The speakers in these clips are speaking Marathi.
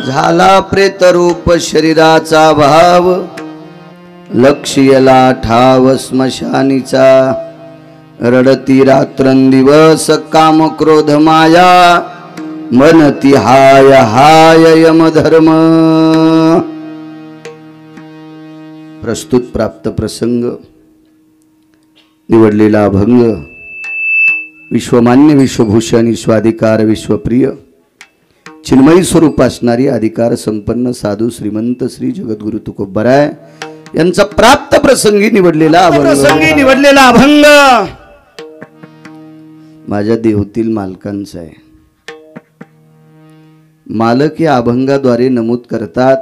झाला प्रेतरूप शरीराचा भाव, लक्ष्यला ठाव स्मशानीचा, रडती रात्रंदिवस काम क्रोध माया, मनती हाय हाय यमधर्म। प्रस्तुत प्राप्त प्रसंग निवडलेला अभंग विश्वमान्य विश्वभूषण विश्वाधिकार विश्वप्रिय चिन्मयी स्वरूप असणारी अधिकार संपन्न साधू श्रीमंत श्री जगद्गुरु तुकोबराय यांचा प्राप्त प्रसंगी निवडलेला अभंग माझ्या देहूतील मालकांचा आहे। मालक या अभंगाद्वारे नमूद करतात,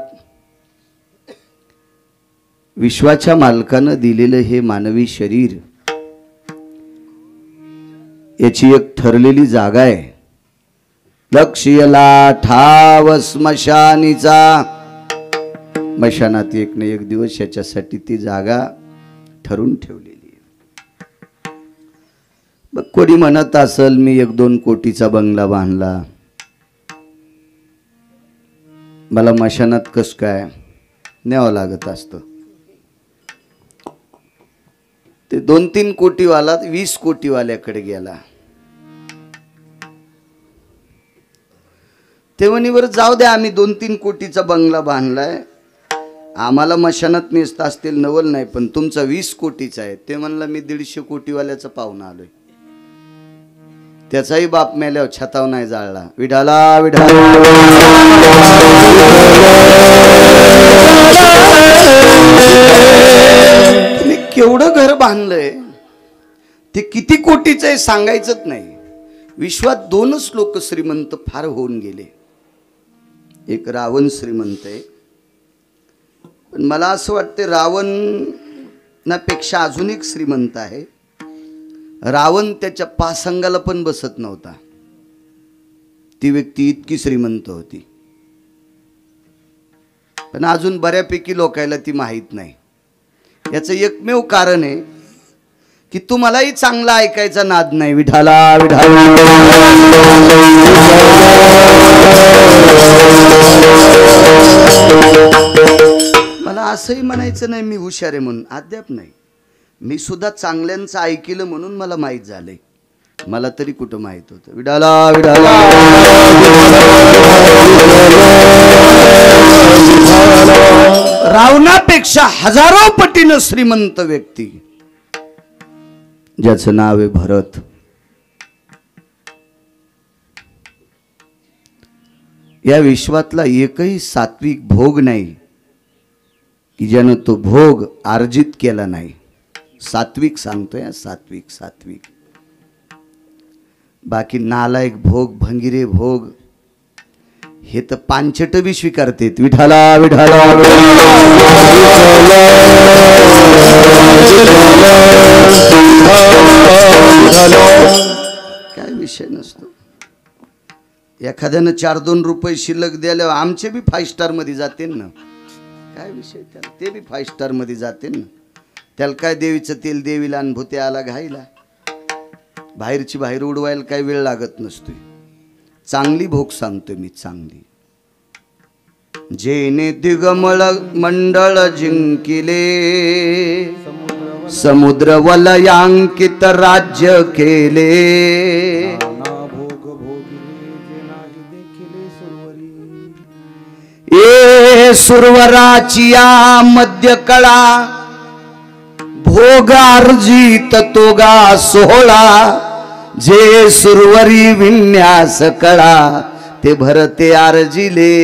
विश्वाच्या मालकानं दिलेलं हे मानवी शरीर याची एक ठरलेली जागा आहे। लक्ष्यला ठाव स्मशानीचा, स्मशानात एक ना एक दिवस याच्यासाठी ती जागा ठरून ठेवलेली आहे। मग कोणी म्हणत असेल मी 1-2 कोटीचा बंगला बांधला, मला मशानात कस काय न्यावं लागत असतं। ते 2-3 कोटीवाला 20 कोटीवाल्याकडे गेला, ते म्हणे बरं जाऊ द्या, आम्ही 2-3 कोटीचा बंगला बांधलाय, आम्हाला मशानात नेसता असतील नवल नाही, पण तुमचा 20 कोटीचा आहे। ते म्हणलं मी 150 कोटीवाल्याचा पाहुणा आलोय, त्याचाही बाप मेल्यावर छताव नाही जाळला। विठाला विठाला तुम्ही केवढं घर बांधलंय, ते किती कोटीचं आहे सांगायचंच नाही। विश्वात 2च लोक श्रीमंत फार होऊन गेले, एक रावण श्रीमंत आहे, पण मला असं वाटतं रावणापेक्षा अजून एक श्रीमंत आहे। रावण त्याच्या पासंगाला पण बसत नव्हता, ती व्यक्ती इतकी श्रीमंत होती, पण अजून बऱ्यापैकी लोकांना ती माहीत नाही। याचं एकमेव कारण आहे की तुम्हालाही चांगला ऐकायचा नाद नाही। विठाला विठाला मला असंही म्हणायचं नाही मी हुशार आहे म्हणून, अद्याप नाही। मी सुद्धा चांगल्यांचं ऐकलं म्हणून मला माहीत झालंय, मला तरी कुठं माहीत होतं। विठाला विठाला रावणापेक्षा हजारो पटीनं श्रीमंत व्यक्ती ज्याचं नाव आहे भरत। या विश्वातला एकही सात्विक भोग नाही की ज्यानं तो भोग अर्जित केला नाही। सात्विक सांगतोय, सात्विक सात्विक। बाकी नालायक भोग भंगिरे भोग हे तर पांचट बी स्वीकारतेत। विठाला विठाला काय विषय नसतो। एखाद्यानं 4-2 रुपये शिल्लक द्यायला आमचे बी 5 स्टार मध्ये जाते ना, काय विषय त्याला, ते बी 5 स्टार मध्ये जाते ना। त्याला काय देवीचं तेल देवीला अनुभूती आला घाईला, बाहेरची बाहेर उडवायला काय वेळ लागत नसतोय। चांगली भोग सांगतोय मी, चांगली। जेने दिगमळ मंडळ जिंकिले, समुद्र वलयांकित राज्य केले, ए सुरवराची या मध्य कळा, भोगार्जित तोगा सोहळा, जे सुरवरी विन्यास कळा, ते भरते आर्जिले।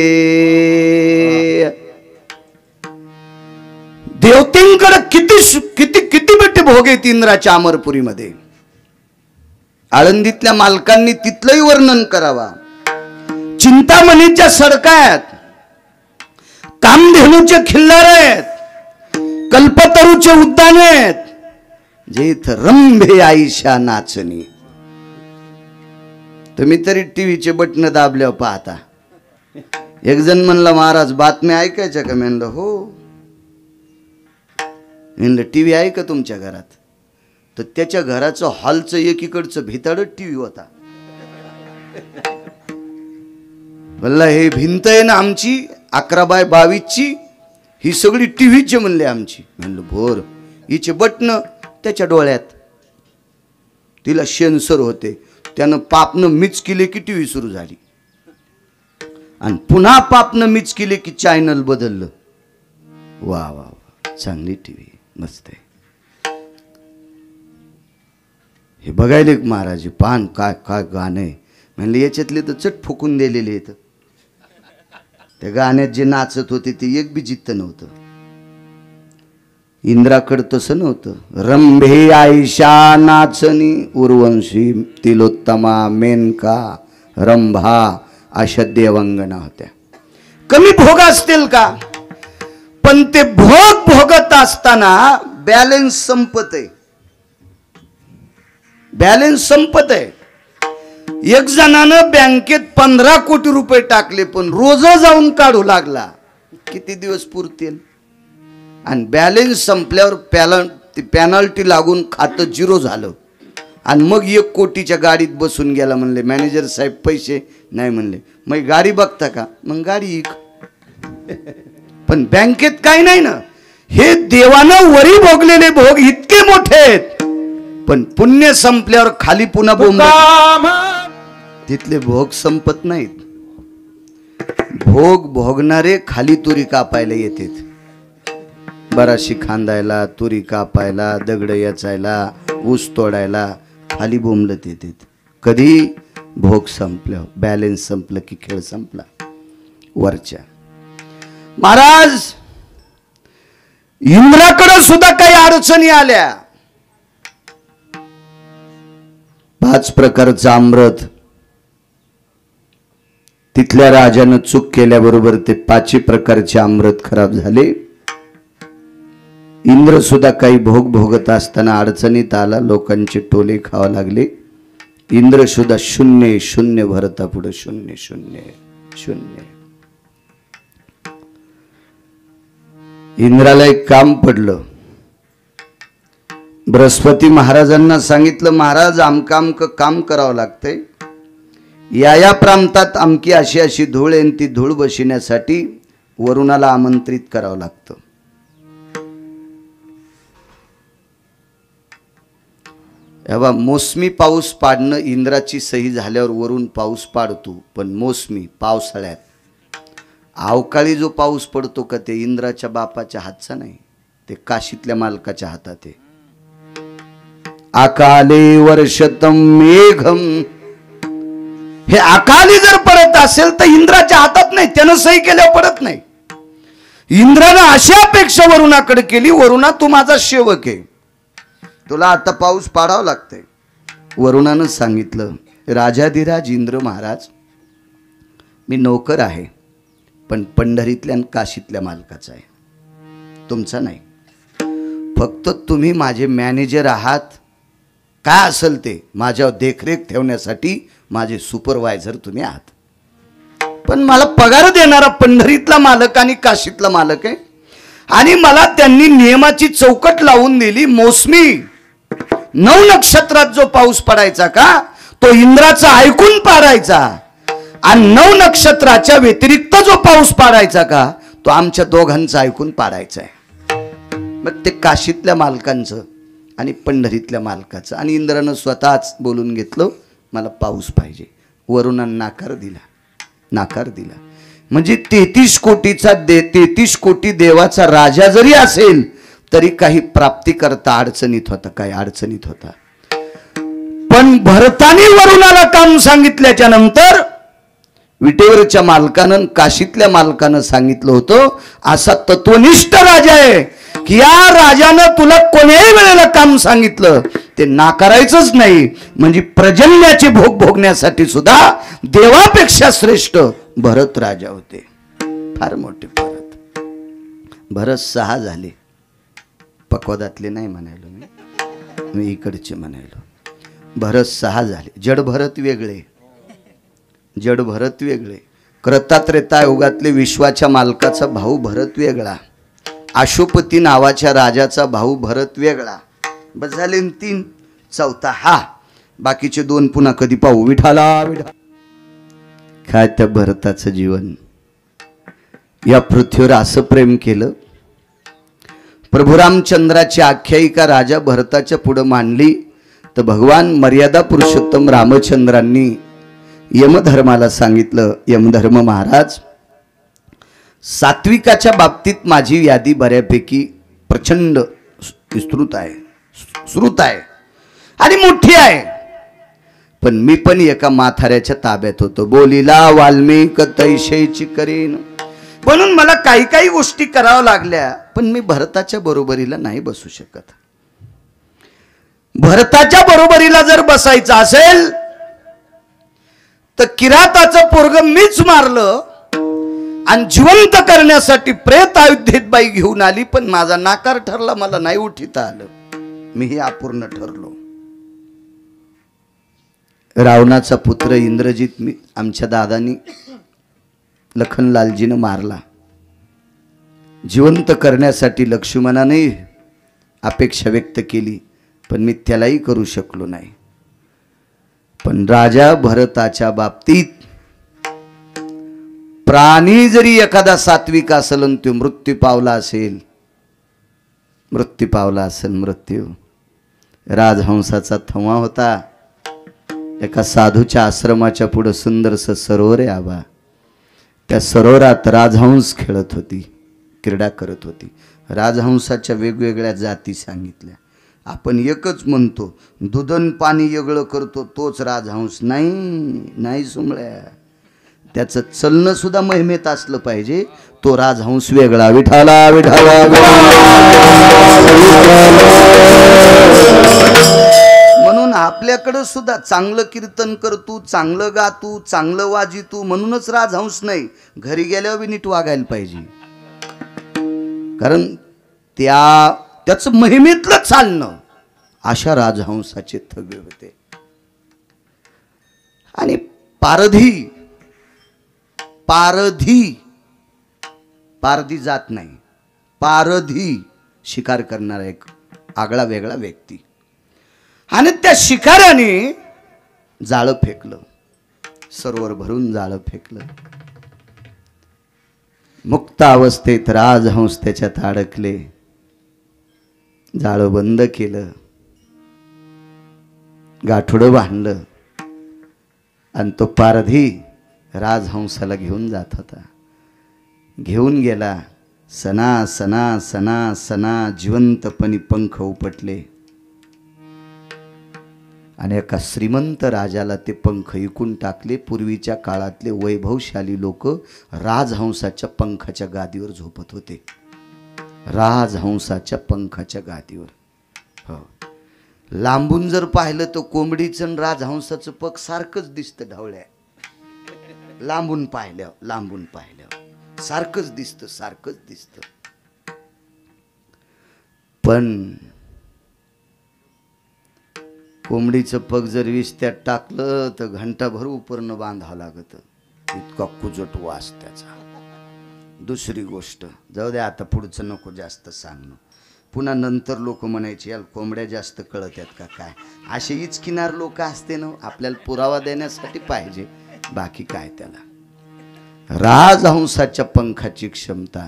देवतेंकडे किती किती किती मोठे भोग आहेत इंद्राच्या अमरपुरीमध्ये। आळंदीतल्या मालकांनी तिथलंही वर्णन करावा। चिंतामणीच्या सडकात, कामधेनूचे खिल्लार आहेत, कल्पतरूचे उद्यान आहेत, जे इथं रंभे आईशा नाचणी। तुम्ही तरी टीव्हीचे बटन दाबल्यावर पाहता। एक जण म्हणला महाराज बातम्या ऐकायच्या का? म्हणलं हो। म्हणलं टीव्ही आहे का तुमच्या घरात? तर त्याच्या घराचं हॉलचं एकीकडचं भिताडच टीव्ही होता। म्हणलं हे भिंत आहे ना आमची 11x22ची, ही सगळी टीव्हीची म्हणले आमची. म्हणलं भोर. हिचे बटणं त्याच्या डोळ्यात, तिला सेन्सर होते. त्यानं पापनं मिच केले की टीव्ही सुरू झाली, आणि पुन्हा पापनं मिच केले की चॅनल बदललं. वा वा वा, चांगली टीव्ही, मस्त आहे. हे बघायले महाराज पान काय काय गाणं आहे. म्हणले याच्यातले तर चट फुकून दिलेले आहेत. त्या गाण्यात जे नाचत होते ते एक बी जित्त नव्हतं. इंद्राकडं तसं नव्हतं. रंभे आयशा नाचनी, उर्वंशी तिलोत्तमा मेनका रंभा अशा देवांगना होत्या. कमी भोग असतील का, पण ते भोग भोगत असताना बॅलन्स संपत आहे. बॅलन्स संपत आहे. एक जणानं बँकेत 15 कोटी रुपये टाकले, पण रोज जाऊन काढू लागला. किती दिवस पुरतील. आणि बॅलन्स संपल्यावर पॅनल्टी लागून खातं 0 झालं, आणि मग 1 कोटीच्या गाडीत बसून गेला. म्हणले मॅनेजर साहेब पैसे नाही. म्हणले मग गाडी बघता का, मग गाडी इक. पण बँकेत काही नाही ना. हे देवानं वरी भोगलेले भोग इतके मोठे आहेत, पण पुण्य संपल्यावर खाली पुन्हा बोंब. तिथले भोग संपत नाहीत. भोग भोगणारे खाली तुरी कापायला येतात. बराशी खांदायला, तुरी कापायला, दगड याचायला, ऊस तोडायला खाली बोंबलत येतात. कधी भोग संपलं, बॅलन्स संपलं की खेळ संपला. वरच्या महाराज इंद्राकडे सुद्धा काही अडचणी आल्या. 5 प्रकारचं अमृत तिथल्या राजानं चूक केल्याबरोबर ते 5 प्रकारचे अमृत खराब झाले. इंद्र सुद्धा काही भोग भोगत असताना अडचणीत आला. लोकांचे टोले खावा लागले. इंद्र सुद्धा 0 0 भरता पुढे 0 0 0. इंद्राला एक काम पडलं. बृहस्पती महाराजांना सांगितलं, महाराज आमकामक काम करावं लागतंय. या प्रांतात आमकी अशी अशी धूळ आहे, ती धूळ बसविण्यासाठी वरुणाला आमंत्रित करावं लागतं. एव्हा मोसमी पाऊस पाडणं इंद्राची सही झाल्यावर वरून पाऊस पाडतो, पण मोसमी पावसाळ्यात अवकाळी जो पाऊस पडतो का, ते इंद्राच्या बापाच्या हातचा नाही, ते काशीतल्या मालकाच्या हातात आहे. अकाले वर्षतम मेघम, हे अकाली जर पडत असेल तर इंद्राच्या हातात नाही, त्यानं सही केल्यावर पडत नाही. इंद्रानं अशी अपेक्षा वरुणाकडे केली, वरुणा तू माझा सेवक आहे, तुला आता पाऊस पाडावा लागतंय. वरुणानं सांगितलं, राजाधिराज इंद्र महाराज, मी नोकर आहे, पण पंढरीतल्या आणि काशीतल्या मालकाचा आहे, तुमचा नाही. फक्त तुम्ही माझे मॅनेजर आहात, काय असेल ते माझ्यावर देखरेख ठेवण्यासाठी माझे सुपरवायझर तुम्ही आहात. पण मला पगार देणारा पंढरीतला मालक आणि काशीतला मालक आहे, आणि मला त्यांनी नियमाची चौकट लावून दिली. मोसमी 9 नक्षत्रात जो पाऊस पडायचा का, तो इंद्राचा ऐकून पाडायचा, आणि 9 नक्षत्राच्या व्यतिरिक्त जो पाऊस पाडायचा का, तो आमच्या दोघांचा ऐकून पाडायचा आहे. मग ते काशीतल्या मालकांचं आणि पंढरीतल्या मालकाचं. आणि इंद्रानं स्वतःच बोलून घेतलं, मला पाऊस पाहिजे. वरुणानं नाकार दिला. म्हणजे 33 कोटी देवाचा राजा जरी असेल तरी काही प्राप्ती करता अडचणीत होता. पण भरतानी वरुणाला काम सांगितल्याच्या नंतर विटेवरच्या मालकानं, काशीतल्या मालकानं सांगितलं होतं, असा तत्वनिष्ठ राजा आहे की या राजानं तुला कोण्याही वेळेला काम सांगितलं ते नाकारायचंच नाही. म्हणजे प्रजन्याचे भोग भोगण्यासाठी सुद्धा देवापेक्षा श्रेष्ठ भरत राजा होते. फार मोठे भरत 6 झाले. पक्वादातले नाही म्हणायलो मी इकडचे म्हणायलो. भरत 6 झाले. जड भरत वेगळे, क्रतात्रेता युगातले विश्वाच्या मालकाचा भाऊ भरत वेगळा, अशोपती नावाच्या राजाचा भाऊ भरत वेगळा. बस झाले 3. 4था हा. बाकीचे 2 पुन्हा कधी पाहू. विठाला काय त्या भरताचं जीवन, या पृथ्वीवर असं प्रेम केलं. प्रभू रामचंद्राची आख्यायिका राजा भरताच्या पुढे मांडली तर भगवान मर्यादा पुरुषोत्तम रामचंद्रांनी यमधर्माला सांगितलं, यमधर्म महाराज, सात्विकाच्या बाबतीत माझी यादी बऱ्यापैकी प्रचंड विस्तृत आहे, श्रुत आहे आणि मोठी आहे, पण मी पण एका माथाऱ्याच्या ताब्यात होतो. बोलीला वाल्मिक तैशेची करेन, म्हणून मला काही काही गोष्टी कराव्या लागल्या, पण मी भरताच्या बरोबरीला नाही बसू शकत. भरताच्या बरोबरीला जर बसायचं असेल तर किराताचं पोरग मीच मारलं आणि जिवंत करण्यासाठी प्रेत अयोध्येत बाई घेऊन आली, पण माझा नाकार ठरला, मला नाही उठिता आलं, मीही अपूर्ण ठरलो. रावणाचा पुत्र इंद्रजित मी आमच्या दादानी लखनलालजीनं मारला. जिवंत करण्यासाठी लक्ष्मणाने अपेक्षा व्यक्त केली, पण मी त्यालाही करू शकलो नाही. पण राजा भरताच्या बाबतीत प्राणी जरी एखादा सात्विक असेल आणि तो मृत्यू पावला असेल, मृत्यू राजहंसाचा थवा होता. एका साधूच्या आश्रमाच्या पुढे सुंदरसं सरोवर आहे आबा, त्या सरोवरात राजहंस खेळत होती, क्रीडा करत होती. राजहंसाच्या वेगवेगळ्या जाती सांगितल्या. आपण एकच म्हणतो, दुधन पाणी वेगळं करतो तोच राजहंस नाही. नाही सुमळ्या, त्याचं चलणं सुद्धा महिमेत असलं पाहिजे, तो राजहंस वेगळा. विठाला विठाला. म्हणून आपल्याकडं सुद्धा चांगलं कीर्तन करतू, चांगलं गातू, चांगलं वाजितू म्हणूनच राजहंस नाही, घरी गेल्यावर बी नीट वागायला पाहिजे. कारण त्याचं महिमेतलं चालणं अशा राजहंसाचे थवे होते. आणि पारधी जात नाही, पारधी शिकार करणारा एक आगळा वेगळा व्यक्ती. आणि त्या शिकाऱ्याने जाळं फेकलं, सरोवर भरून जाळं फेकलं. मुक्त अवस्थेत राजहंस त्याच्यात अडकले. जाळं बंद केलं, गाठोडं बांधलं आणि तो पारधी राजहंसाला घेऊन जात होता. घेऊन गेला. सणा सणा सणा सणा जिवंतपणी पंख उपटले आणि एका श्रीमंत राजाला ते पंख विकून टाकले. पूर्वीच्या काळातले वैभवशाली लोक राजहंसाच्या पंखाच्या गादीवर झोपत होते, राजहंसाच्या पंखाच्या गादीवर. हो, लांबून जर पाहिलं तर कोंबडीचं आणि राजहंसाचं पग सारखंच दिसतं ढवळ्या. लांबून पाहिलं सारखंच दिसतं. पण कोंबडीचं पग जर विस्त्यात टाकलं तर घंटाभर उपरनं बांधावं लागतं, इतका कुजट वास त्याचा. दुसरी गोष्ट, जाऊ दे आता, पुढचं नको जास्त सांगणं. पुन्हा नंतर लोक म्हणायचे याला कोंबड्या जास्त कळत आहेत का काय. असे इचकिनार लोक असते ना, आपल्याला पुरावा देण्यासाठी पाहिजे, बाकी काय त्याला. राजहंसाच्या पंखाची क्षमता.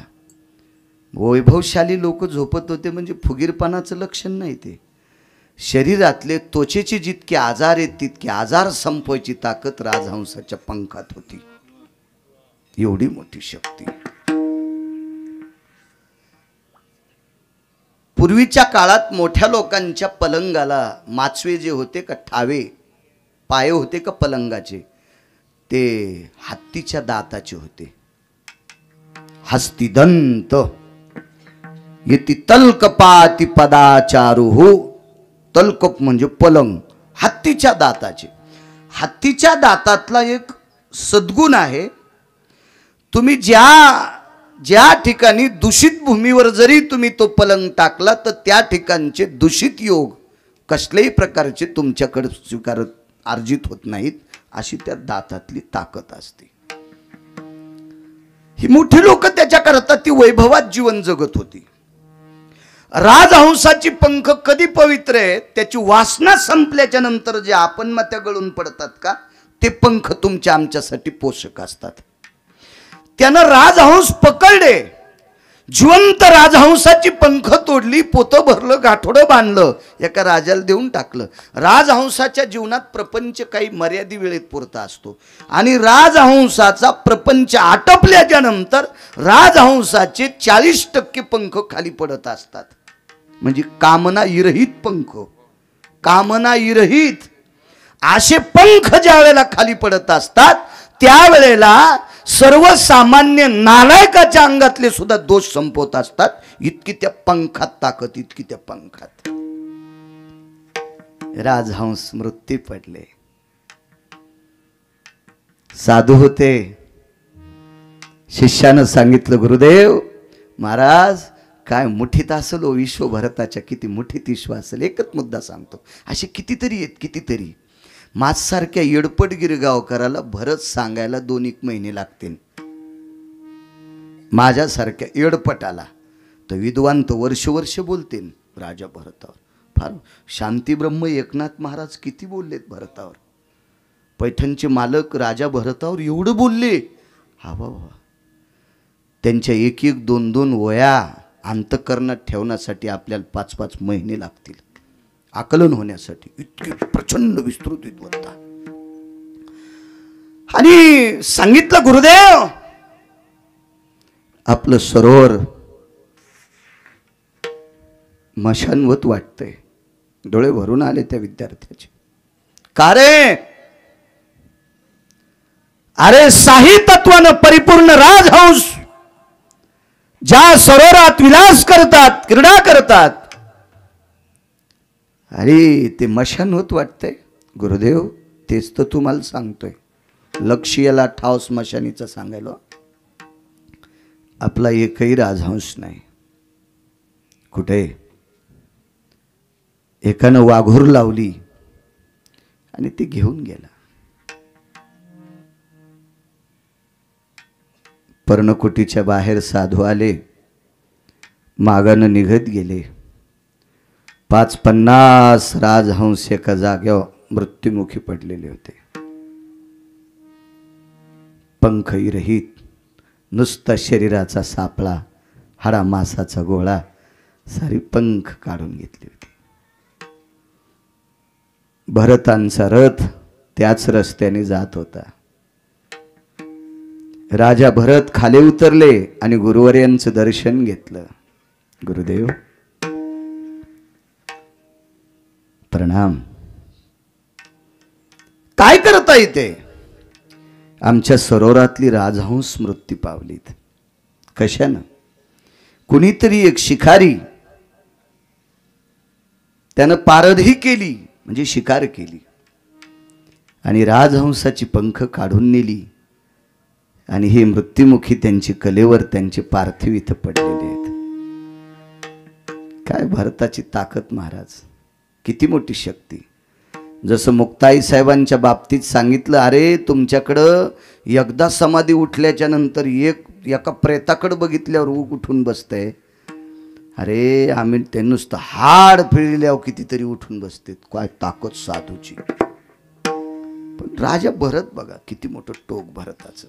वैभवशाली लोक झोपत होते म्हणजे फुगीरपणाचं लक्षण नाही. ते शरीरातले त्वचेचे जितके आजार आहेत तितके आजार संपवायची ताकद राजहंसाच्या पंखात होती. एवढी मोठी शक्ती. पूर्वीच्या काळात मोठ्या लोकांच्या पलंगाला माचवे जे होते का, ठावे पाय होते का पलंगाचे, ते हत्तीच्या दाताचे होते. हस्तिदंत येती तल्कपाती पदाचारुहु. तल्कप म्हणजे पलंग, हत्तीच्या दाताचे. हत्तीच्या दातातला एक सद्गुण आहे, तुम्ही ज्या ठिकाणी दूषित भूमीवर जरी तुम्ही तो पलंग टाकला तर त्या ठिकाणचे दूषित योग कसल्याही प्रकारचे तुमच्याकडे अर्जित होत नाहीत, अशी त्या दातातली ताकद असते. ही मोठी लोक त्याच्याकरता ती वैभवात जीवन जगत होती. राजहंसाची पंख कधी पवित्र आहे, त्याची वासना संपल्याच्या नंतर जे आपण मत्या गळून पडतात का, ते पंख तुमच्या आमच्यासाठी पोषक असतात. त्यानं राजहंस पकडले, जिवंत राजहंसाची पंख तोडली, पोतं भरलं, गाठोडं बांधलं, एका राजाला देऊन टाकलं. राजहंसाच्या जीवनात प्रपंच काही मर्यादित वेळेत पुरता असतो आणि राजहंसाचा प्रपंच आटपल्याच्या नंतर राजहंसाचे 40% पंख खाली पडत असतात. म्हणजे कामना विरहित पंख, कामना विरहित असे पंख ज्या वेळेला खाली पडत असतात त्यावेळेला सर्वसामान्य नालायकाच्या अंगातले सुद्धा दोष संपवत असतात. इतकी त्या पंखात ताकद, इतकी त्या पंखात. राजहंस मृत्यू पडले. साधू होते. शिष्यानं सांगितलं, गुरुदेव महाराज काय मुठीत असेल ओ विश्व भरताच्या, किती मुठीत विश्व असेल. एकच मुद्दा सांगतो, असे कितीतरी आहेत, कितीतरी. माझसारख्या येडपटगिरी गावकराला भरत सांगायला 2-1 महिने लागतील. माझ्यासारख्या येडपटाला तर विद्वान तो वर्ष बोलतील राजा भरतावर. फार शांतीब्रह्म एकनाथ महाराज किती बोललेत भरतावर. पैठणचे मालक राजा भरतावर एवढं बोलले. हा बाबा, त्यांच्या 1-1, 2-2 वया अंतःकरणात ठेवण्यासाठी आपल्याला 5-5 महिने लागतील आकलन होण्यासाठी. इतके प्रचंड विस्तृत विद्वत्ता. आणि सांगितलं, गुरुदेव आपलं सरोवर मशानवत वाटतंय. डोळे भरून आले त्या विद्यार्थ्याचे. का रे? अरे शाही तत्वानं परिपूर्ण राजहंस ज्या सरोवरात विलास करतात, क्रीडा करतात, अरे ते मशान होत वाटतंय. गुरुदेव तेच तर तुम्हाला सांगतोय. लक्ष्याला ठाव स्मशानीचं सांगायला. आपला एकही राजहंस नाही. कुठे? एकानं वाघूर लावली आणि ते घेऊन गेला. पर्णकुटीच्या बाहेर साधू आले, मागानं निघत गेले. 50 राजहंस एका जाग्यावर मृत्युमुखी पडलेले होते. पंख विरहित, नुसता शरीराचा सापळा, हाडा मासाचा गोळा, सारी पंख काढून घेतली होती. भरतांचा रथ त्याच रस्त्याने जात होता. राजा भरत खाली उतरले आणि गुरुवर्यांचं दर्शन घेतलं. गुरुदेव प्रणाम. काय करता येते? आमच्या सरोवरातली राजहंस मृत्यू पावलीत. कशानं? कुणीतरी एक शिकारी त्यानं पारधी केली, म्हणजे शिकार केली आणि राजहंसाची पंख काढून नेली आणि हे मृत्युमुखी त्यांची कलेवर त्यांचे पार्थिव इथं पडलेले आहेत. काय भरताची ताकद महाराज, किती मोठी शक्ती. जसं मुक्ताई साहेबांच्या बाबतीत सांगितलं, अरे तुमच्याकडं एकदा समाधी उठल्याच्या नंतर एका प्रेताकडं बघितल्यावर उठून बसतंय. अरे आम्ही ते नुसतं हाड फिरल्यावर कितीतरी उठून बसतेत. काय ताकद साधूची. पण राजा भरत बघा, किती मोठं टोक भरताचं.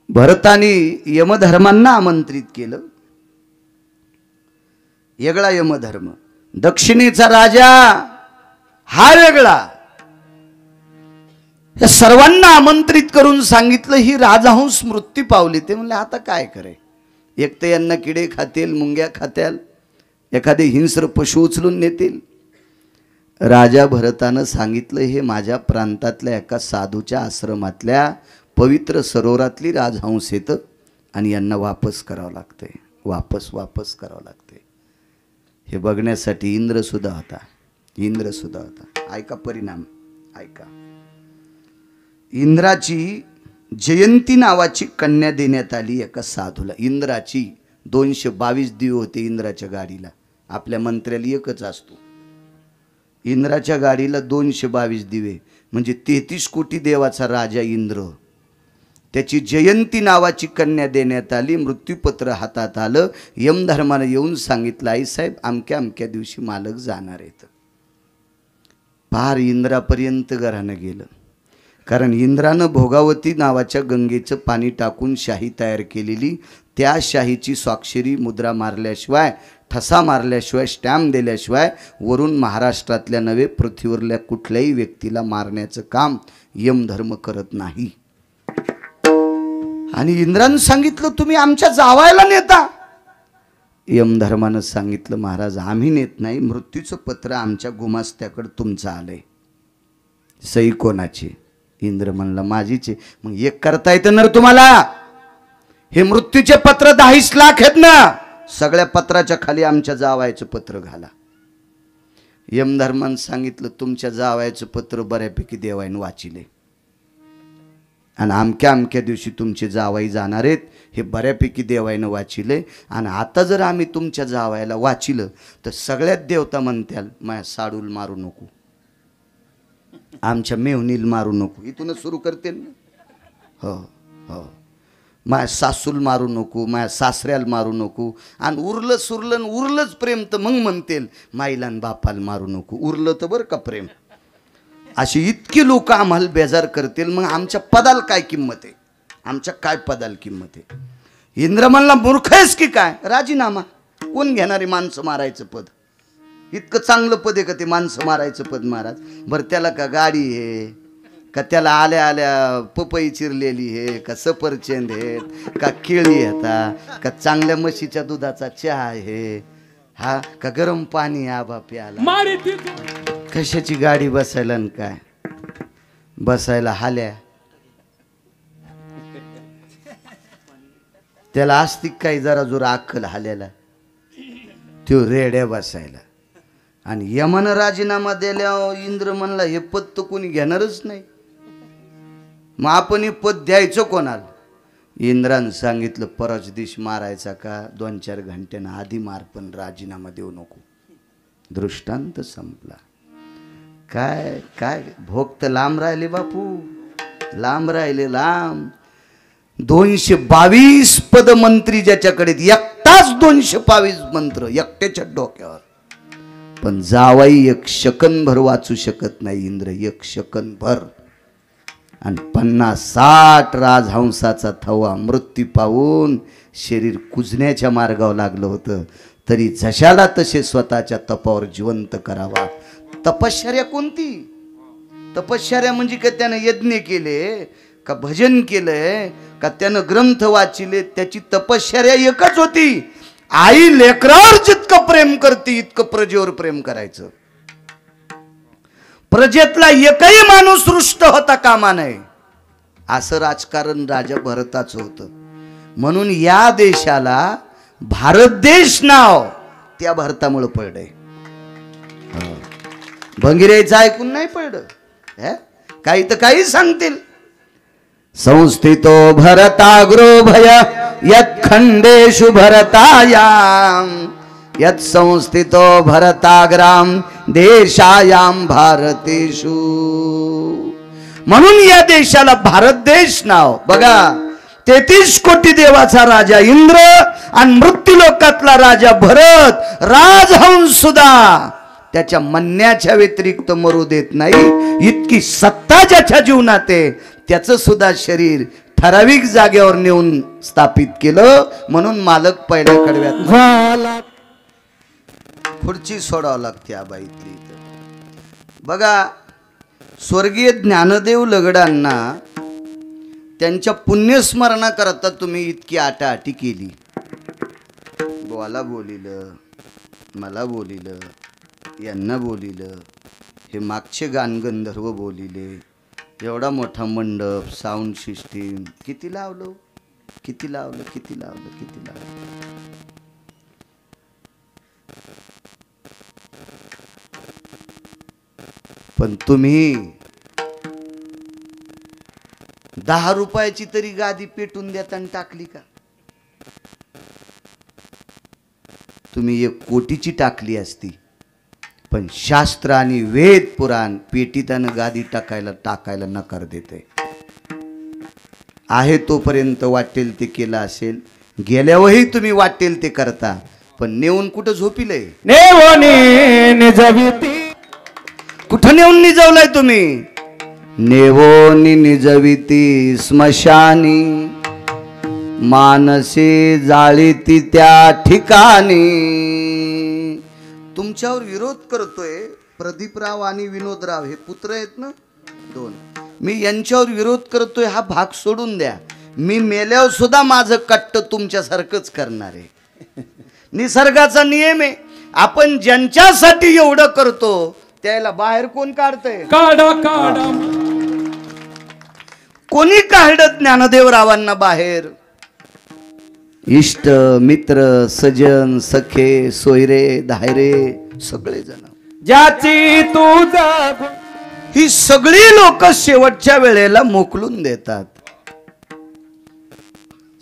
भरताने यमधर्मांना आमंत्रित केलं. वेगळा यमधर्म. दक्षिणेचा राजा हा वेगळा. या सर्वांना आमंत्रित करून सांगितलं ही राजहंस मृत्यू पावली. ते म्हणले आता काय करे? एक तर यांना किडे खातील, मुंग्या खात्याल, एखादे हिंस्र पशु उचलून नेतील. राजा भरतानं सांगितलं हे माझ्या प्रांतातल्या एका साधूच्या आश्रमातल्या पवित्र सरोवरातली राजहंस येतं आणि यांना वापस करावं लागते. वापस करावं लागते. हे बघण्यासाठी इंद्र सुद्धा होता. ऐका परिणाम, ऐका. इंद्राची जयंती नावाची कन्या देण्यात आली एका साधूला. इंद्राची 222 दिवे होते इंद्राच्या गाडीला. आपल्या मंत्र्याला एकच असतो. इंद्राच्या गाडीला 222 दिवे, म्हणजे 33 कोटी देवाचा राजा इंद्र. त्याची जयंती नावाची कन्या देण्यात आली. मृत्यूपत्र हातात आलं. यमधर्मानं येऊन सांगितलं, आईसाहेब अमक्या अमक्या दिवशी मालक जाणार आहेत. पार इंद्रापर्यंत घरानं गेलं. कारण इंद्रानं भोगावती नावाच्या गंगेचं पाणी टाकून शाही तयार केलेली, त्या शाहीची स्वाक्षरी मुद्रा मारल्याशिवाय, ठसा मारल्याशिवाय, स्टॅम्प दिल्याशिवाय वरून महाराष्ट्रातल्या नव्हे पृथ्वीवरल्या कुठल्याही व्यक्तीला मारण्याचं काम यमधर्म करत नाही. आणि इंद्रानं सांगितलं तुम्ही आमच्या जावायला नेता. यमधर्मानं सांगितलं महाराज आम्ही नेत नाही, मृत्यूचं पत्र आमच्या गुमास्त्याकडे तुमचं आलंय. सही कोणाची? इंद्र म्हणला माझीचे. मग एक करता येतं ना तुम्हाला? हे मृत्यूचे पत्र 10 लाख आहेत ना, सगळ्या पत्राच्या खाली आमच्या जावायचं पत्र घाला. यमधर्मानं सांगितलं तुमच्या जावायचं पत्र बऱ्यापैकी देवाईनं वाचिले आणि अमक्या अमक्या दिवशी तुमचे जावाई जाणार आहेत हे बऱ्यापैकी देवाईनं वाचिले. आणि आता जर आम्ही तुमच्या जावायला वाचिलं तर सगळ्यात देवता म्हणत्याल माझ्या साडूल मारू नको, आमच्या मेहुनील मारू नको, इथूनच सुरू करते ना. हो हो, माझ्या सासूल मारू नको, माझ्या सासऱ्याला मारू नको. आणि उरलं सुरलं उरलंच प्रेम तर मग म्हणतील माईला आणि बापाला मारू नको, उरलं तर बरं का प्रेम. अशी इतकी लोक आम्हाला बेजार करतील, मग आमच्या पदाला काय किंमत आहे? आमच्या काय पदाला किंमत आहे? इंद्र म्हणला मूर्ख आहेस की काय? राजीनामा. कोण घेणारे माणसं मारायचं पद? इतकं चांगलं पद आहे का ते माणसं मारायचं पद महाराज? बरं त्याला का गाडी आहे का, त्याला आल्या आल्या पपई चिरलेली आहे का, सफरचंद आहेत का, केळी येता का, चांगल्या म्हशीच्या दुधाचा चहा आहे हा का, गरम पाणी आबा प्याला? कशाची गाडी बसायला आणि काय बसायला? हाल्या त्याला असती काही जरा जोर अक्कल हाल्याला, त्यो रेड्या बसायला. आणि यमन राजीनामा दिल्यावर इंद्र म्हणला हे पद तर कोणी घेणारच नाही, मग आपण हे पद द्यायचं कोणाला? इंद्रानं सांगितलं परच दिश मारायचा का 2-4 घंट्यानं आधी मार, पण राजीनामा देऊ नको. दृष्टांत संपला. काय काय भोग तर लांब राहिले बापू, लांब राहिले लांब. 222 पदमंत्री ज्याच्याकडे, एकटाच 222 मंत्र एकट्याच्या डोक्यावर. पण जावाई 1 शकनभर वाचू शकत नाही इंद्र, 1 शकनभर. आणि 50-60 राजहंसाचा थवा मृत्यू पाहून शरीर कुजण्याच्या मार्गावर लागलं होतं, तरी जशाला तसे स्वतःच्या तपावर जिवंत करावा. तपश्चर्या कोणती? तपश्चर्या म्हणजे का त्यानं यज्ञ केले का, भजन केलंय का, त्यानं ग्रंथ वाचिले, त्याची तपश्चर्या एकच होती. आई लेकरावर जितकं प्रेम करते इतकं प्रजेवर प्रेम करायचं. प्रजेतला एकही माणूस रुष्ट होता कामा नये, असं राजकारण राजा भरताचं होतं. म्हणून या देशाला भारत देश नाव त्या भरतामुळे पडलंय. भंगिरेचं ऐकून नाही पडलं, काही तर काही सांगतील. संस्थितो भरताग्रो भय यत् खंडेषु भरतायाम यत् संस्थितो भरताग्राम देशायाम भारतेषु. म्हणून या देशाला भारत देश नाव. बघा 33 कोटी देवाचा राजा इंद्र आणि मृत्यूलोकातला राजा भरत, राजहंस सुद्धा त्याच्या म्हणण्याच्या व्यतिरिक्त मरू देत नाही. इतकी सत्ता ज्याच्या जीवनात आहे त्याचं सुद्धा शरीर ठराविक जागेवर नेऊन स्थापित केलं. म्हणून मालक पहिल्या कडव्यात खुर्ची सोडावं लागते आबाईतली. बघा स्वर्गीय ज्ञानदेव लगडांना त्यांच्या पुण्यस्मरणाकरता तुम्ही इतकी आटाआटी केली. बोला बोलिलं, मला बोलिलं, यांना बोलिलं, हे मागचे गानगंधर्व बोलिले, एवढा मोठा मंडप, साऊंड सिस्टीम, किती लावलं किती लावलं किती लावलं किती लावलं. पण तुम्ही 10 रुपयाची तरी गादी पेटून देताना टाकली का? तुम्ही 1 कोटीची टाकली असती, पण शास्त्र आणि वेद पुराण पेटीतानं गादी टाकायला नकार देते. आहे तोपर्यंत वाटेल ते केलं असेल, गेल्यावरही तुम्ही वाटेल ते करता, पण नेऊन कुठं झोपिलंय? कुठं नेऊन निजवलंय तुम्ही? नेवोनी निजविती स्मशानी, मानसी जाळीती त्या ठिकाणी. तुमच्यावर विरोध करतोय प्रदीपराव आणि विनोदराव, हे पुत्र आहेत ना दोन. मी यांच्यावर विरोध करतोय हा भाग सोडून द्या. मी मेल्यावर सुद्धा माझं कट्ट तुमच्यासारखंच करणार आहे. निसर्गाचा नियम आहे. आपण ज्यांच्यासाठी एवढं करतो त्याला बाहेर कोण काढतंय? काढा काढा. कोणी काढत ज्ञानदेवरावांना बाहेर? इष्ट मित्र सजन सखे सोयरे धायरे सगळे जण, ज्याची तुझा ही सगळी लोक शेवटच्या वेळेला मोकलून देतात.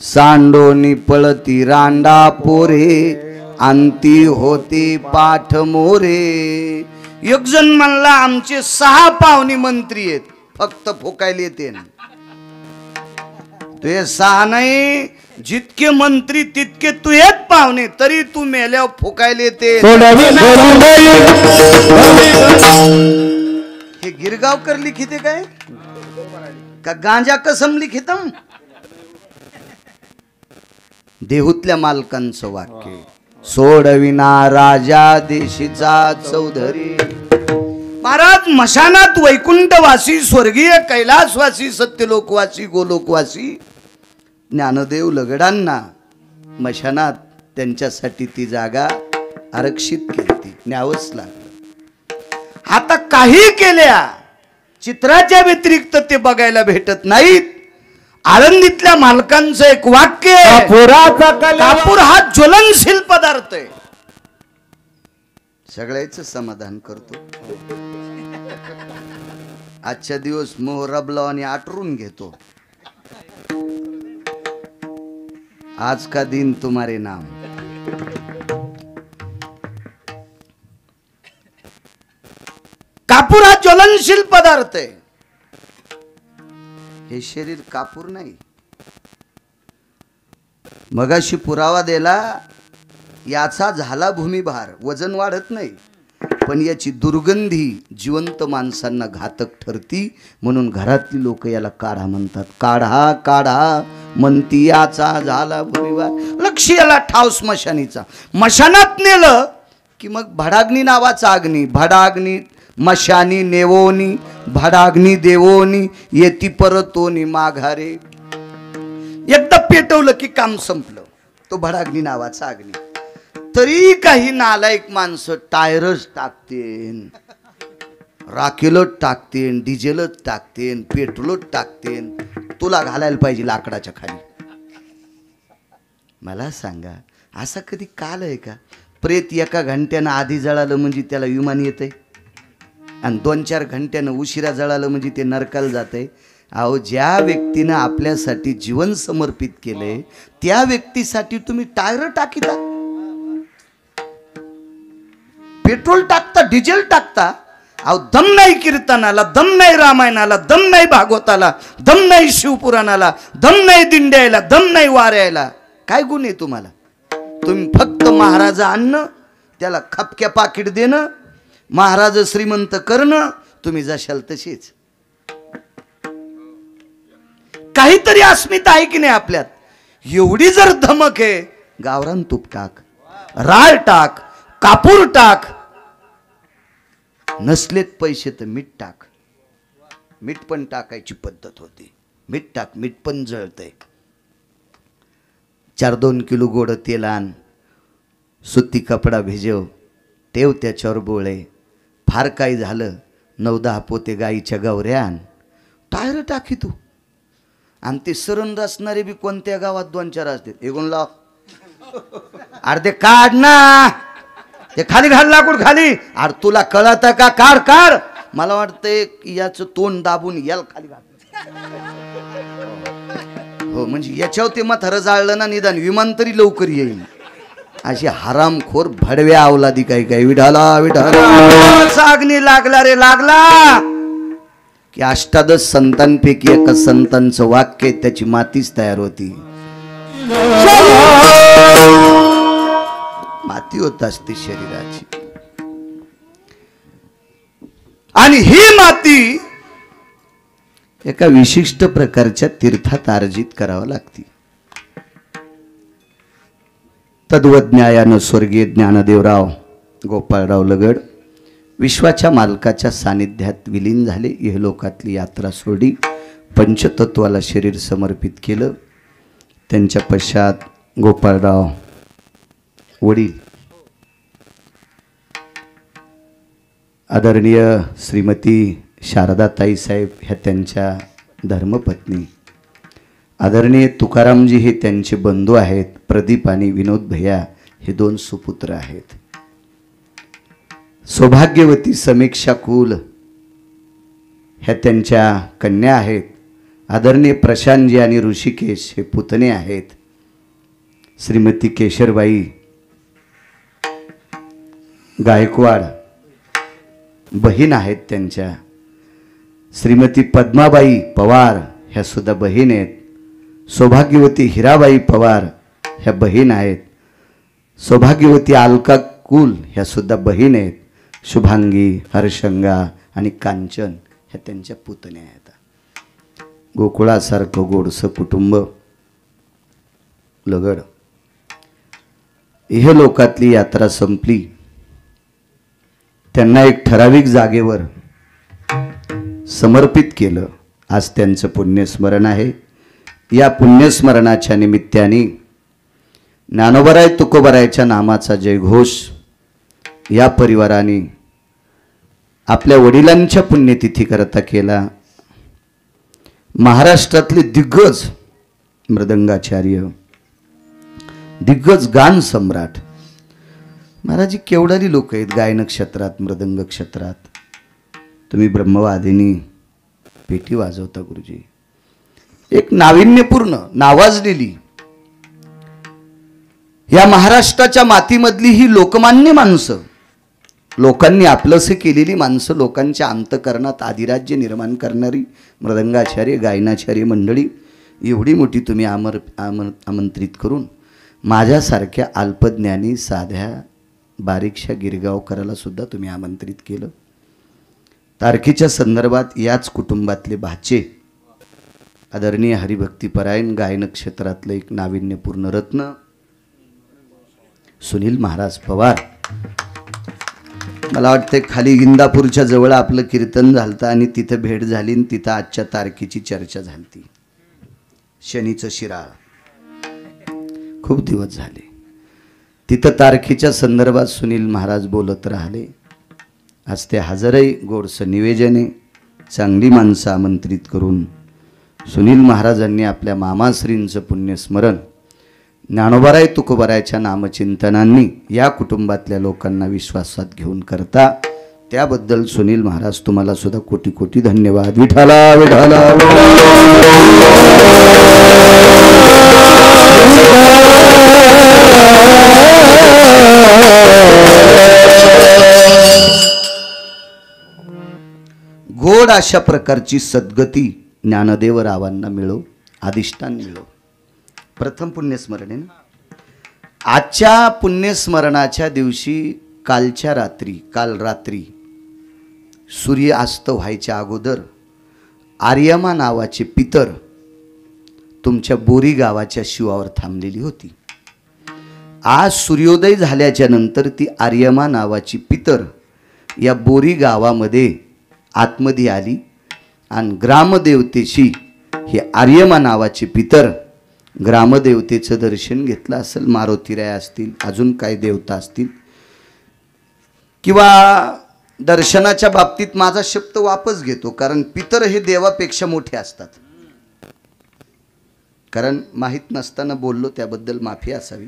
सांडोनी पळती रांडा पोरे, अंती होती पाठ मोरे. एक जण म्हणला आमचे 6 पाहुणे मंत्री आहेत, फक्त फोकायला येते. तुझे 6 नाही, जितके मंत्री तितके तू येत पाहुणे, तरी तू मेल्यावर फोकायला येते. हे गिरगावकर लिखिते काय का गांजा कसम लिखित? देहूतल्या मालकांचं वाक्य. सोडविना राजा देशीचा चौधरी. महाराज मशानात वैकुंठवासी स्वर्गीय कैलासवासी सत्यलोकवासी गोलोकवासी ज्ञानदेव लगडांना मशानात त्यांच्यासाठी ती जागा आरक्षित केली, न्यावंच लागलं. आता काही केल्या चित्राच्या व्यतिरिक्त ते बघायला भेटत नाहीत. आळंदीतल्या मालकांचं एक वाक्य, कापूर हा ज्वलनशील पदार्थ आहे. सगळ्याच समाधान करतो. आजच्या दिवस मोह रबला आणि आटरून घेतो. आज का दिन तुम्हारे नाम. कापूर हा ज्वलनशील पदार्थ आहे. हे शरीर कापूर नाही. मगाशी पुरावा दिला, याचा झाला भूमिभार, वजन वाढत नाही, पण याची दुर्गंधी जिवंत माणसांना घातक ठरती. म्हणून घरातली लोक याला काढा म्हणतात. काढा काढा म्हणती याचा झाला भूमिभार. लक्ष याला ठाव स्मशानीचा. मशानात नेलं की मग भडाग्नी नावाचा अग्नी, भडाग्नी मशानी नेवोनी, भडाग्नी देवोनी, येती परतोनी माघारे. एकदा पेटवलं की काम संपलं. तो भडाग्नी नावाचा अग्नी. तरी काही नालायक माणसं टायरच टाकतेन, राखेलच टाकतेन, डिझेलच टाकतेन, पेट्रोलच टाकतेन. तुला घालायला पाहिजे लाकडाच्या खाली. मला सांगा, असा कधी काल आहे का प्रेत एका घंट्यानं आधी जळालं म्हणजे त्याला विमान येतंय, आणि 2-4 घंट्यानं उशिरा जळालं म्हणजे ते नरकाला जातंय? अहो, ज्या व्यक्तीनं आपल्यासाठी जीवन समर्पित केलंय त्या व्यक्तीसाठी तुम्ही टायर टाकीता, पेट्रोल टाकता, डिझेल टाकता. अहो, दम नाही कीर्तनाला, दम नाही रामायणाला, दम नाही भागवताला, दम नाही शिवपुराणाला, दम नाही दिंड्याला, दम नाही वाऱ्याला. काय गुण आहे तुम्हाला? तुम्ही फक्त महाराज आणणं, त्याला खपक्या पाकिट देणं, महाराज श्रीमंत करणं. तुम्ही जशाल तशीच. काहीतरी अस्मिता आहे की नाही आपल्यात? एवढी जर धमक आहे, गावरान तूप टाक, राळ टाक, कापूर टाक, नसलेत पैसे तर मीठ टाक. मीठ पण टाकायची पद्धत होती. मीठ टाक, मीठ पण जळतंय. 4-2 किलो गोड तेल आण, सुती कपडा भिजव, ठेव त्याच्यावर बोळे. फार काही झालं 9-10 पोते गाईच्या गवऱ्या आण, टायर टाकी तू. आणि ते सरण रचणारे बी कोणत्या गावात 2-4 असते. एगून लाव, अर्धे काढ ना, ते खाली घाल लाकूड खाली. अरे तुला कळत का? काढ काढ. मला वाटतंय याचं तोंड दाबून याला खाली घाल. हो, म्हणजे याच्यावर ते म्हातारं जाळलं ना, निदान विमान तरी लवकर येईल. अशी हरामखोर भडव्या अवलादी काही काही. विढाला विढाला अग्नी लागला रे लागला की 18 संतांपैकी एका संतांचं वाक्य त्याची मातीच तयार होती. माती होत असते शरीराची. आणि ही माती एका विशिष्ट प्रकारच्या तीर्थात अर्जित करावं लागते. तद्वज्ञायानं स्वर्गीय ज्ञानदेवराव गोपाळराव लगड विश्वाच्या मालकाच्या सानिध्यात विलीन झाले. इहलोकातली यात्रा सोडी पंचतत्वाला शरीर समर्पित केलं. त्यांच्या पश्चात गोपाळराव वडील आदरणीय श्रीमती शारदाताई साहेब ह्या त्यांच्या धर्मपत्नी, आदरणीय तुकारामजी हे त्यांचे बंधू आहेत. प्रदीप आणि विनोद भैया हे दोन सुपुत्र आहेत. सौभाग्यवती समीक्षा कुल ह्या त्यांच्या कन्या आहेत. आदरणीय प्रशांतजी आणि ऋषिकेश हे पुतणे आहेत. श्रीमती केशरबाई गायकवाड बहीण आहेत त्यांच्या. श्रीमती पद्माबाई पवार ह्या सुद्धा बहीण आहेत. सौभाग्यवती हिराबाई पवार ह्या बहीण आहेत. सौभाग्यवती अलका कुल ह्या सुद्धा बहीण आहेत. शुभांगी, हर्षंगा आणि कांचन ह्या त्यांच्या पुतण्या आहेत. गोकुळासारखं गोडसं कुटुंब लगड. इहलोकातली यात्रा संपली. त्यांना एक ठराविक जागेवर समर्पित केलं. आज त्यांचं पुण्यस्मरण आहे. या पुण्यस्मरणाच्या निमित्ताने ज्ञानोबराय तुकोबरायच्या नामाचा जयघोष या परिवाराने आपल्या वडिलांच्या पुण्यतिथी करता केला. महाराष्ट्रातले दिग्गज मृदंगाचार्य, दिग्गज गान सम्राट महाराज केवढारी लोक आहेत गायन क्षेत्रात, मृदंग क्षेत्रात. तुम्ही ब्रह्मवादिनी पेटी वाजवता गुरुजी. एक नाविन्यपूर्ण नावाजलेली या महाराष्ट्राच्या मातीमधली ही लोकमान्य माणसं, लोकांनी आपलंसे केलेली माणसं, लोकांच्या अंतकरणात आदिराज्य निर्माण करणारी मृदंगाचार्य गायनाचार्य मंडळी एवढी मोठी तुम्ही आमंत्रित करून माझ्यासारख्या अल्पज्ञानी साध्या बारीकशा गिरगावकराला सुद्धा तुम्ही आमंत्रित केलं. तारखेच्या संदर्भात याच कुटुंबातले भाचे आदरणीय हरिभक्तीपरायण गायन क्षेत्रातलं एक नाविन्यपूर्ण रत्न सुनील महाराज पवार. मला वाटतं खाली इंदापूरच्या जवळ आपलं कीर्तन झालं आणि तिथं भेट झाली आणि तिथं आजच्या तारखेची चर्चा झाली. शनीचं शिराळ खूप दिवस झाले. तिथं तारखेच्या संदर्भात सुनील महाराज बोलत राहिले. आज ते हजरही गोडसं निवेदने चांगली माणसं आमंत्रित करून सुनील महाराजांनी आपल्या मामाश्रींचं पुण्यस्मरण ज्ञानोबराय तुकोबरायच्या नामचिंतनांनी या कुटुंबातल्या लोकांना विश्वासात घेऊन करता, त्याबद्दल सुनील महाराज तुम्हाला सुद्धा कोटी कोटी धन्यवाद. विठाला विठाला गोड अशा प्रकारची सद्गती ज्ञानदेवरावांना मिळो, अधिष्ठान मिळो. प्रथम पुण्यस्मरण आहे ना. आजच्या पुण्यस्मरणाच्या दिवशी काल रात्री सूर्य अस्त व्हायच्या अगोदर आर्यमा नावाचे पितर तुमच्या बोरी गावाच्या शिवावर थांबलेली होती. आज सूर्योदय झाल्याच्या नंतर ती आर्यमा नावाची पितर या बोरी गावामध्ये आतमध्ये आली आणि ग्रामदेवतेशी हे आर्यमा नावाचे पितर ग्रामदेवतेचं दर्शन घेतलं असेल. मारुतीराय असतील, अजून काही देवता असतील, किंवा दर्शनाच्या बाबतीत माझा शब्द वापस घेतो, कारण पितर हे देवापेक्षा मोठे असतात. कारण माहीत नसताना बोललो त्याबद्दल माफी असावी.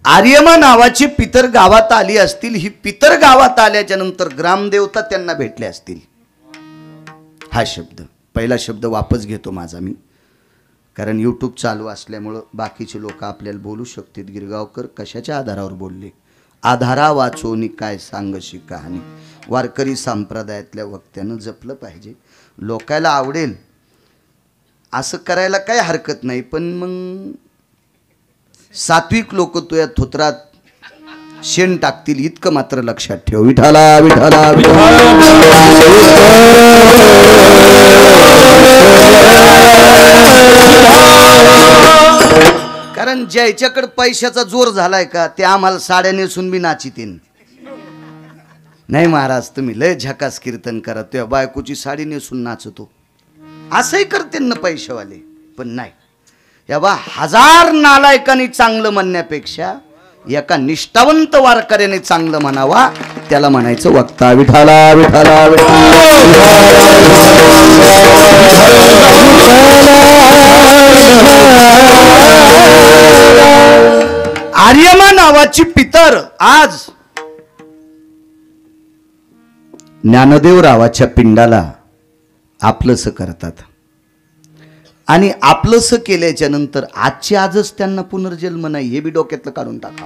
आर्यमा नावाची पितर गावात आली असतील. ही पितर गावात आल्याच्या नंतर ग्रामदेवता त्यांना भेटले असतील. हा शब्द पहिला शब्द वापस घेतो माझा मी, कारण यूट्यूब चालू असल्यामुळं बाकीचे लोक आपल्याला बोलू शकतात. गिरगावकर कशाच्या आधारावर बोलले? आधारा वाचोनी काय सांगशी कहाणी. वारकरी संप्रदायातल्या वक्त्यानं जपलं पाहिजे. लोकायला आवडेल असं करायला काही हरकत नाही, पण मग सात्विक लोक तो या थोत्रात शेण टाकतील इतकं मात्र लक्षात ठेव. विठाला विठाला कारण ज्याच्याकडे पैशाचा जोर झालाय का ते आम्हाला साड्या नेसून बी नाचितीन. नाही महाराज तुम्ही लय झकास कीर्तन करा, तेव्हा बायकोची साडी नेसून नाचतो असंही करते ना पैशावाले. पण नाही, या बा 1000 नालायकांनी चांगलं म्हणण्यापेक्षा एका निष्ठावंत वारकऱ्याने चांगलं म्हणावा, त्याला म्हणायचं वक्ता. विठाला विठाला आर्यमा नावाची पितर आज ज्ञानदेव रावाच्या पिंडाला आपलंसं करतात. आणि आपलंसं केल्याच्या नंतर आजची आजच त्यांना पुनर्जन्म नाही हे बी डोक्यातलं काढून टाका.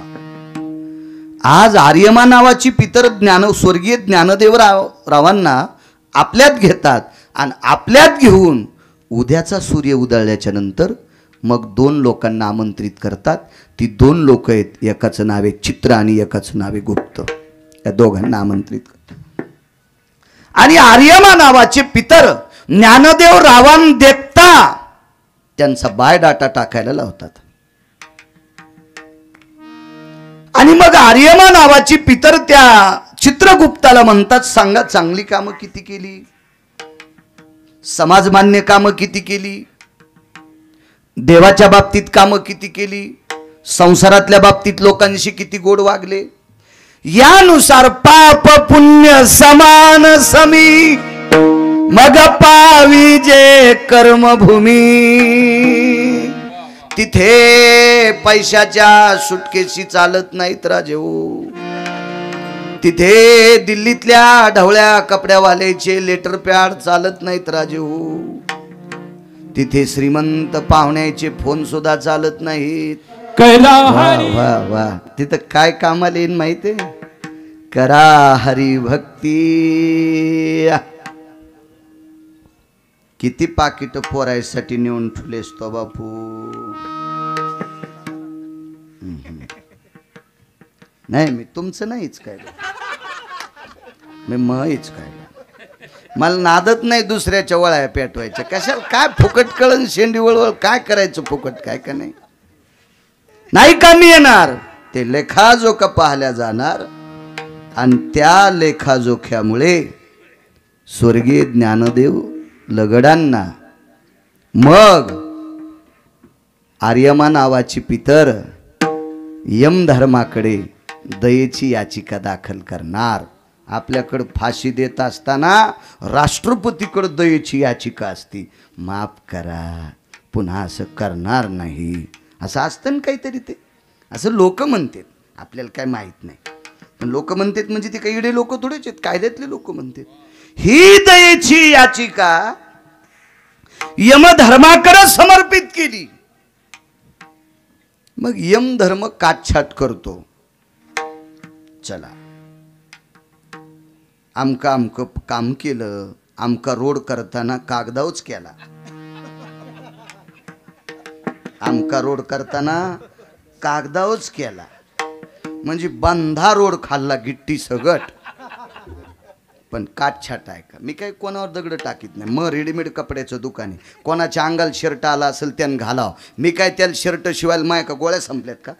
आज आर्यमा नावाची पितर स्वर्गीय ज्ञानदेव रावांना आपल्यात घेतात आणि आपल्यात घेऊन उद्याचा सूर्य उदळल्याच्या नंतर मग 2 लोकांना आमंत्रित करतात. ती 2 लोक आहेत, एकाचं नाव आहे चित्र आणि एकाचं नाव आहे गुप्त. या दोघांना आमंत्रित करतात आणि आर्यमा नावाचे पितर ज्ञानदेव रावां देखता त्यांचा बायोडाटा टाकायला लावतात. आणि मग आर्यमा नावाची पितर त्या चित्रगुप्ताला म्हणतात, सांगा चांगली कामं किती केली, समाजमान्य कामं किती केली, देवाच्या बाबतीत कामं किती केली, संसारातल्या बाबतीत लोकांशी किती गोड वागले. यानुसार पाप पुण्य समान समी मग पावी जे कर्मभूमी. तिथे पैशाच्या सुटकेशी चालत नाहीत राजेऊ. तिथे दिल्लीतल्या ढवळ्या कपड्यावाल्याचे लेटर पॅड चालत नाहीत राजेऊ. तिथे श्रीमंत पाहुण्याचे फोन सुद्धा चालत नाहीत. वा वा तिथं काय कामाला येईन माहितीये, करा हरिभक्ती. किती पाकिट पोरायसाठी नेऊन ठुलेस तो बापू. नाही मी तुमचं नाहीच काय, मी महीच काय, मला नादत नाही दुसऱ्याच्या वळ्या पेटवायच्या. कशाला काय फुकट कळण शेंडी वळवळ काय करायचं फुकट काय का नाही. नाही कामी येणार ते लेखाजोखा पाहिल्या जाणार. आणि त्या लेखाजोख्यामुळे स्वर्गीय ज्ञानदेव लगडांना मग आर्यमा नावाची पितर यमधर्माकडे दयेची याचिका दाखल करणार. आपल्याकडे फाशी देत असताना राष्ट्रपतीकडे दयेची याचिका असती, माफ करा पुन्हा असं करणार नाही असं असतं ना काहीतरी. ते असं लोक म्हणतात, आपल्याला काय माहीत नाही, पण लोक म्हणतात म्हणजे ते काही इडे लोक थोडेच आहेत, कायद्यातले लोक म्हणतात. ही दयेची याचिका यमधर्माकडे समर्पित केली. मग यमधर्म काटछाट करतो, चला आमका आमकं काम केलं, आमका रोड करताना कागदावच केला, आमका रोड करताना कागदावच केला, म्हणजे बंधा रोड खाल्ला गिट्टी सगट. पण काटछाट आहे का, मी काही कोणावर दगड टाकीत नाही. मग रेडीमेड कपड्याचं दुकान आहे, कोणाच्या अंगाला शर्ट आला असेल त्यानं घालाव, मी काय त्याला शर्ट शिवायला माय का गोळ्या संपल्यात का.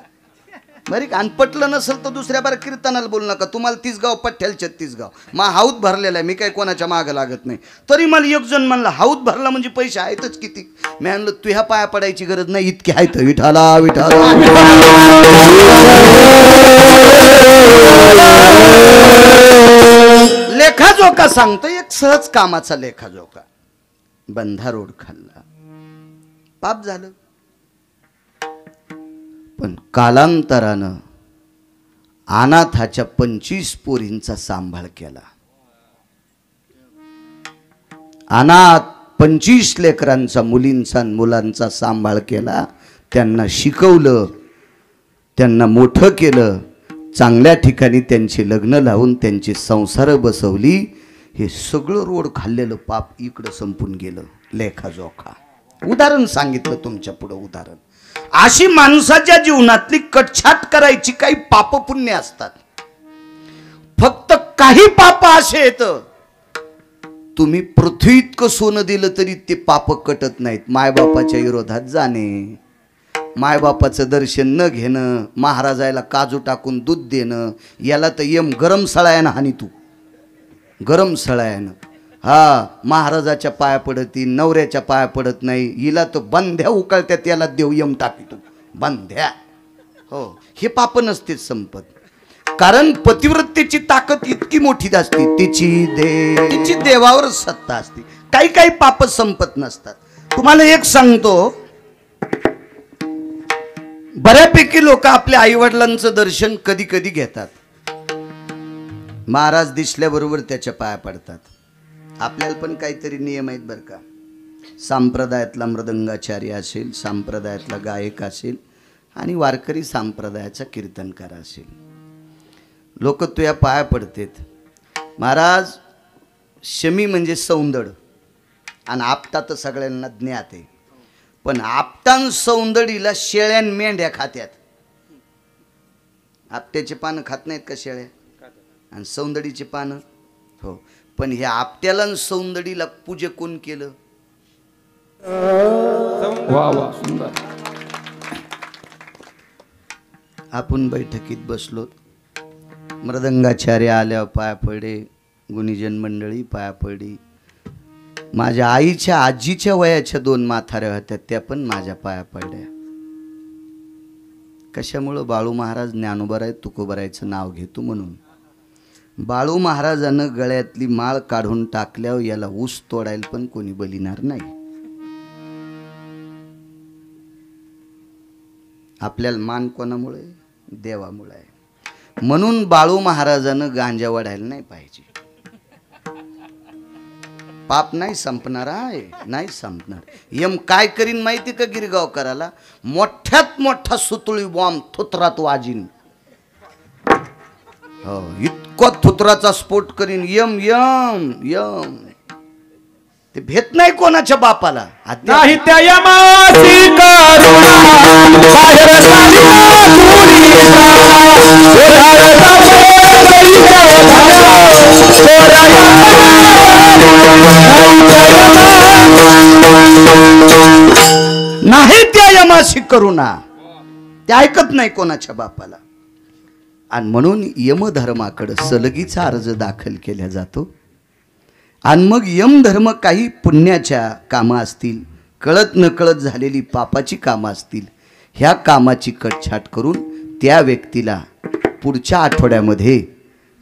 बरी का अनपटलं नसेल तर दुसऱ्या बार कीर्तनाला बोलू नका. तुम्हाला 30 गाव पठ्ठ्याला 36 गाव मा हाऊत भरलेला आहे, मी काय कोणाच्या मागं लागत नाही. तरी मला एक जण म्हणला हाऊत भरला म्हणजे पैसे आहेतच किती. मी म्हणलं तू ह्या पाया पडायची गरज नाही, इतके आहेत. विठाला विठाला लेखाजोखा सांगतो, एक सहज कामाचा लेखाजोखा. बंधा रोड खाल्ला, पाप झालं. पण कालांतरानं अनाथाच्या 25 पोरींचा सांभाळ केला. अनाथ 25 लेकरांचा, मुलींचा मुलांचा सांभाळ केला. त्यांना शिकवलं, त्यांना मोठं केलं, चांगल्या ठिकाणी त्यांचे लग्न लावून त्यांचे संसार बसवली. हे सगळं रोड खाल्लेलं पाप इकडं संपून गेलं. लेखाजोखा उदाहरण सांगितलं तुमच्या पुढं उदाहरण. अशी माणसाच्या जीवनातली कटछाट करायची काही पाप पुण्य असतात. फक्त काही पाप असे येतं, तुम्ही पृथ्वी इतकं सोनं दिलं तरी ते पाप कटत नाहीत. मायबापाच्या विरोधात जाणे, मायबापाचं दर्शन न घेणं, महाराजाला काजू टाकून दूध देणं, याला तर यम गरम सळायानं हानी तू, गरम सळायानं. हा, महाराजाच्या पाया पडती, नवऱ्याच्या पाया पडत नाही, हिला तर बंध्या उकळत्यात, याला देव यम टाकी तू बंध्या. हो, हे पाप नसतेच संपत. कारण पतिव्रतेची ताकद इतकी मोठी असते, तिची देवावर सत्ता असते. काही काही पाप संपत नसतात. तुम्हाला एक सांगतो, बऱ्यापैकी लोक आपल्या आईवडिलांचं दर्शन कधी कधी घेतात. महाराज दिसल्याबरोबर त्याच्या पाया पडतात. आपल्याला पण काहीतरी नियम आहेत बरं का. संप्रदायातला मृदंगाचार्य असेल, संप्रदायातला गायक असेल आणि वारकरी संप्रदायाचा कीर्तनकार असेल, लोक तुझ्या पाया पडतेत. महाराज, शमी म्हणजे सौंदड आणि आपटा तर सगळ्यांना ज्ञात आहे, पण आपटान सौंदडीला शेळ्यान मेंढ्या खात्यात. आपट्याचे पानं खात नाहीत का शेळ्या, आणि सौंदडीचे पानं? हो, पण ह्या आपट्याला आणि सौंदडीला पूजे कोण केलं? वा वा, सुंदर. आपण बैठकीत बसलो, मृदंगाचार्य आल्यावर पाया पडे, गुणीजन मंडळी पाया पडली. माझ्या आईच्या आजीच्या वयाच्या 2 म्हाताऱ्या होत्या, त्या पण माझ्या पाया पडल्या. कशामुळं? बाळू महाराज ज्ञानोबराय तुकोबरायचं नाव घेतो म्हणून. बाळू महाराजानं गळ्यातली माळ काढून टाकल्यावर याला ऊस तोडायला पण कोणी बलिणार नाही. आपल्याला मान कोणामुळे? देवामुळे. म्हणून बाळू महाराजानं गांजा वाढायला नाही पाहिजे. पाप नाही संपणार आहे, नाही संपणार. यम काय करीन माहिती का गिरगावकराला? मोठ्यात मोठा सुतळी बॉम्ब थुत्रात वाजीन. हो, इतका थुत्राचा स्फोट करीन यम यम यम. ते भेट नाही कोणाच्या बापाला. नाही त्या यमाची करुणा, बाहेर सारीला दुरीचा, नाही त्या यमाशी करुणा. ते ऐकत नाही कोणाच्या बापाला. आणि म्हणून यमधर्माकडे सलगीचा अर्ज दाखल केला जातो. आणि मग यमधर्म काही पुण्याच्या कामं असतील, कळत नकळत झालेली पापाची कामं असतील, ह्या कामाची कटछाट करून त्या व्यक्तीला पुढच्या आठवड्यामध्ये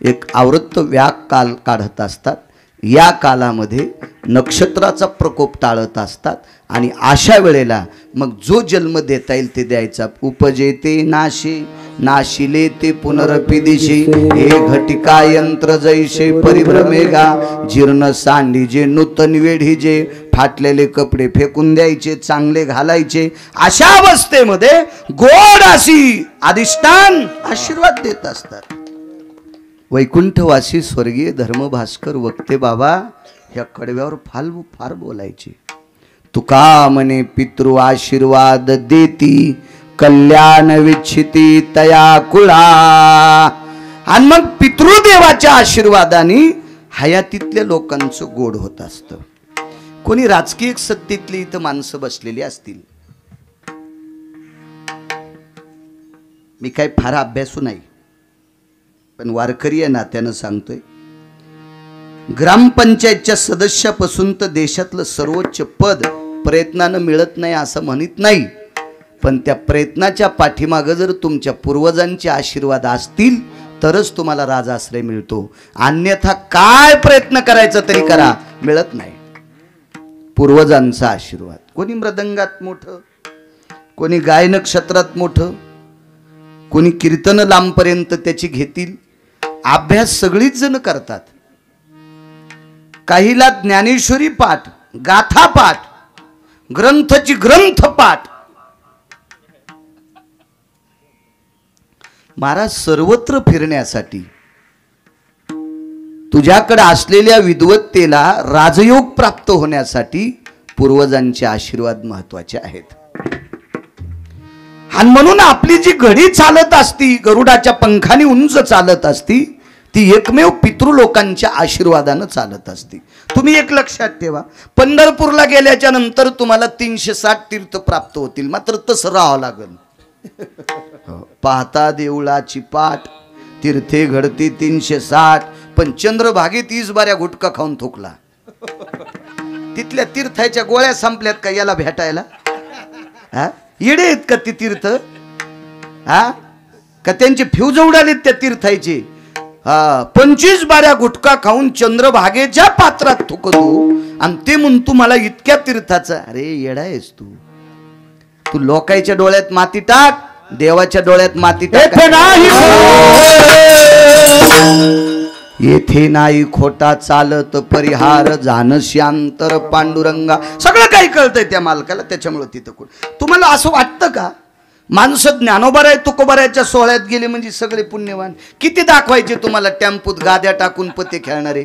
एक आवृत्त व्याक काल काढत असतात. या कालामध्ये नक्षत्राचा प्रकोप टाळत असतात. आणि अशा वेळेला मग जो जन्म देता येईल ते द्यायचा. उपजेते नाशे, नाशिले ते पुनरपि दिशे, हे घटिका यंत्र जैसे परिभ्रमेगा, जीर्ण सांडी जे नूतन वेढी जे, फाटलेले कपडे फेकून द्यायचे, चांगले घालायचे. अशा अवस्थेमध्ये गोड अशी अधिष्ठान आशीर्वाद देत असतात. वैकुंठवासी स्वर्गीय धर्मभास्कर वक्ते बाबा ह्या कडव्यावर फार बोलायचे. तुका म्हणे पितृ आशीर्वाद देती, कल्याण विच्छिती तया कुळा. आणि मग पितृदेवाच्या आशीर्वादाने हयातीतल्या लोकांचं गोड होत असतं. कोणी राजकीय सत्तेतली इथं माणसं बसलेली असतील. मी काय फार अभ्यासू नाही, पण वारकरी या नात्यानं सांगतोय. ग्रामपंचायतच्या सदस्यापासून तर देशातलं सर्वोच्च पद प्रयत्नानं मिळत नाही असं म्हणत नाही, पण त्या प्रयत्नाच्या पाठीमागं जर तुमच्या पूर्वजांचे आशीर्वाद असतील तरच तुम्हाला राजाश्रय मिळतो. अन्यथा काय प्रयत्न करायचा तरी करा, मिळत नाही. पूर्वजांचा आशीर्वाद. कोणी मृदंगात मोठं, कोणी गाय नक्षत्रात मोठं, कोणी कीर्तन लांबपर्यंत त्याची घेतील. अभ्यास सगळीच जण करतात. काहीला ज्ञानेश्वरी पाठ, गाथा पाठ, ग्रंथची ग्रंथ पाठ. महाराज सर्वत्र फिरण्यासाठी तुझ्याकडे असलेल्या विद्वत्तेला राजयोग प्राप्त होण्यासाठी पूर्वजांचे आशीर्वाद महत्वाचे आहेत. आणि म्हणून आपली जी घडी चालत असती, गरुडाच्या पंखाने उंच चालत असती, ती एकमेव पितृलोकांच्या आशीर्वादानं चालत असती. तुम्ही एक लक्षात ठेवा, पंढरपूरला गेल्याच्या नंतर तुम्हाला 360 तीर्थ प्राप्त होतील, मात्र तसं राहावं लागेल. पाहता देवळाची पाठ, तीर्थे घडती 360, पण चंद्रभागी 30 बाऱ्या गुटखा खाऊन थुकला. तिथल्या तीर्थाच्या गोळ्या संपल्यात का याला भेटायला? हा, येडे आहेत का ती तीर्थ? हा, का त्यांचे फ्यूज उडालेत त्या तीर्थाचे? हा, 25 बाऱ्या गुटखा खाऊन चंद्रभागेच्या पात्रात थुकतो आणि ते म्हणतो मला इतक्या तीर्थाचा. अरे येडा आहेस तू. तू लोकांच्या डोळ्यात माती टाक, देवाच्या डोळ्यात माती टाक. येथे नाही खोटा चालत परिहार, जाण शांतर पांडुरंगा. सगळं काही कळतंय त्या मालकाला, त्याच्यामुळे तिथं. तुम्हाला असं वाटतं का माणसं ज्ञानोबाराय तुकोबारायच्या सोहळ्यात गेले म्हणजे सगळे पुण्यवान? किती दाखवायचे तुम्हाला टेम्पूत गाद्या टाकून पत्ते खेळणारे?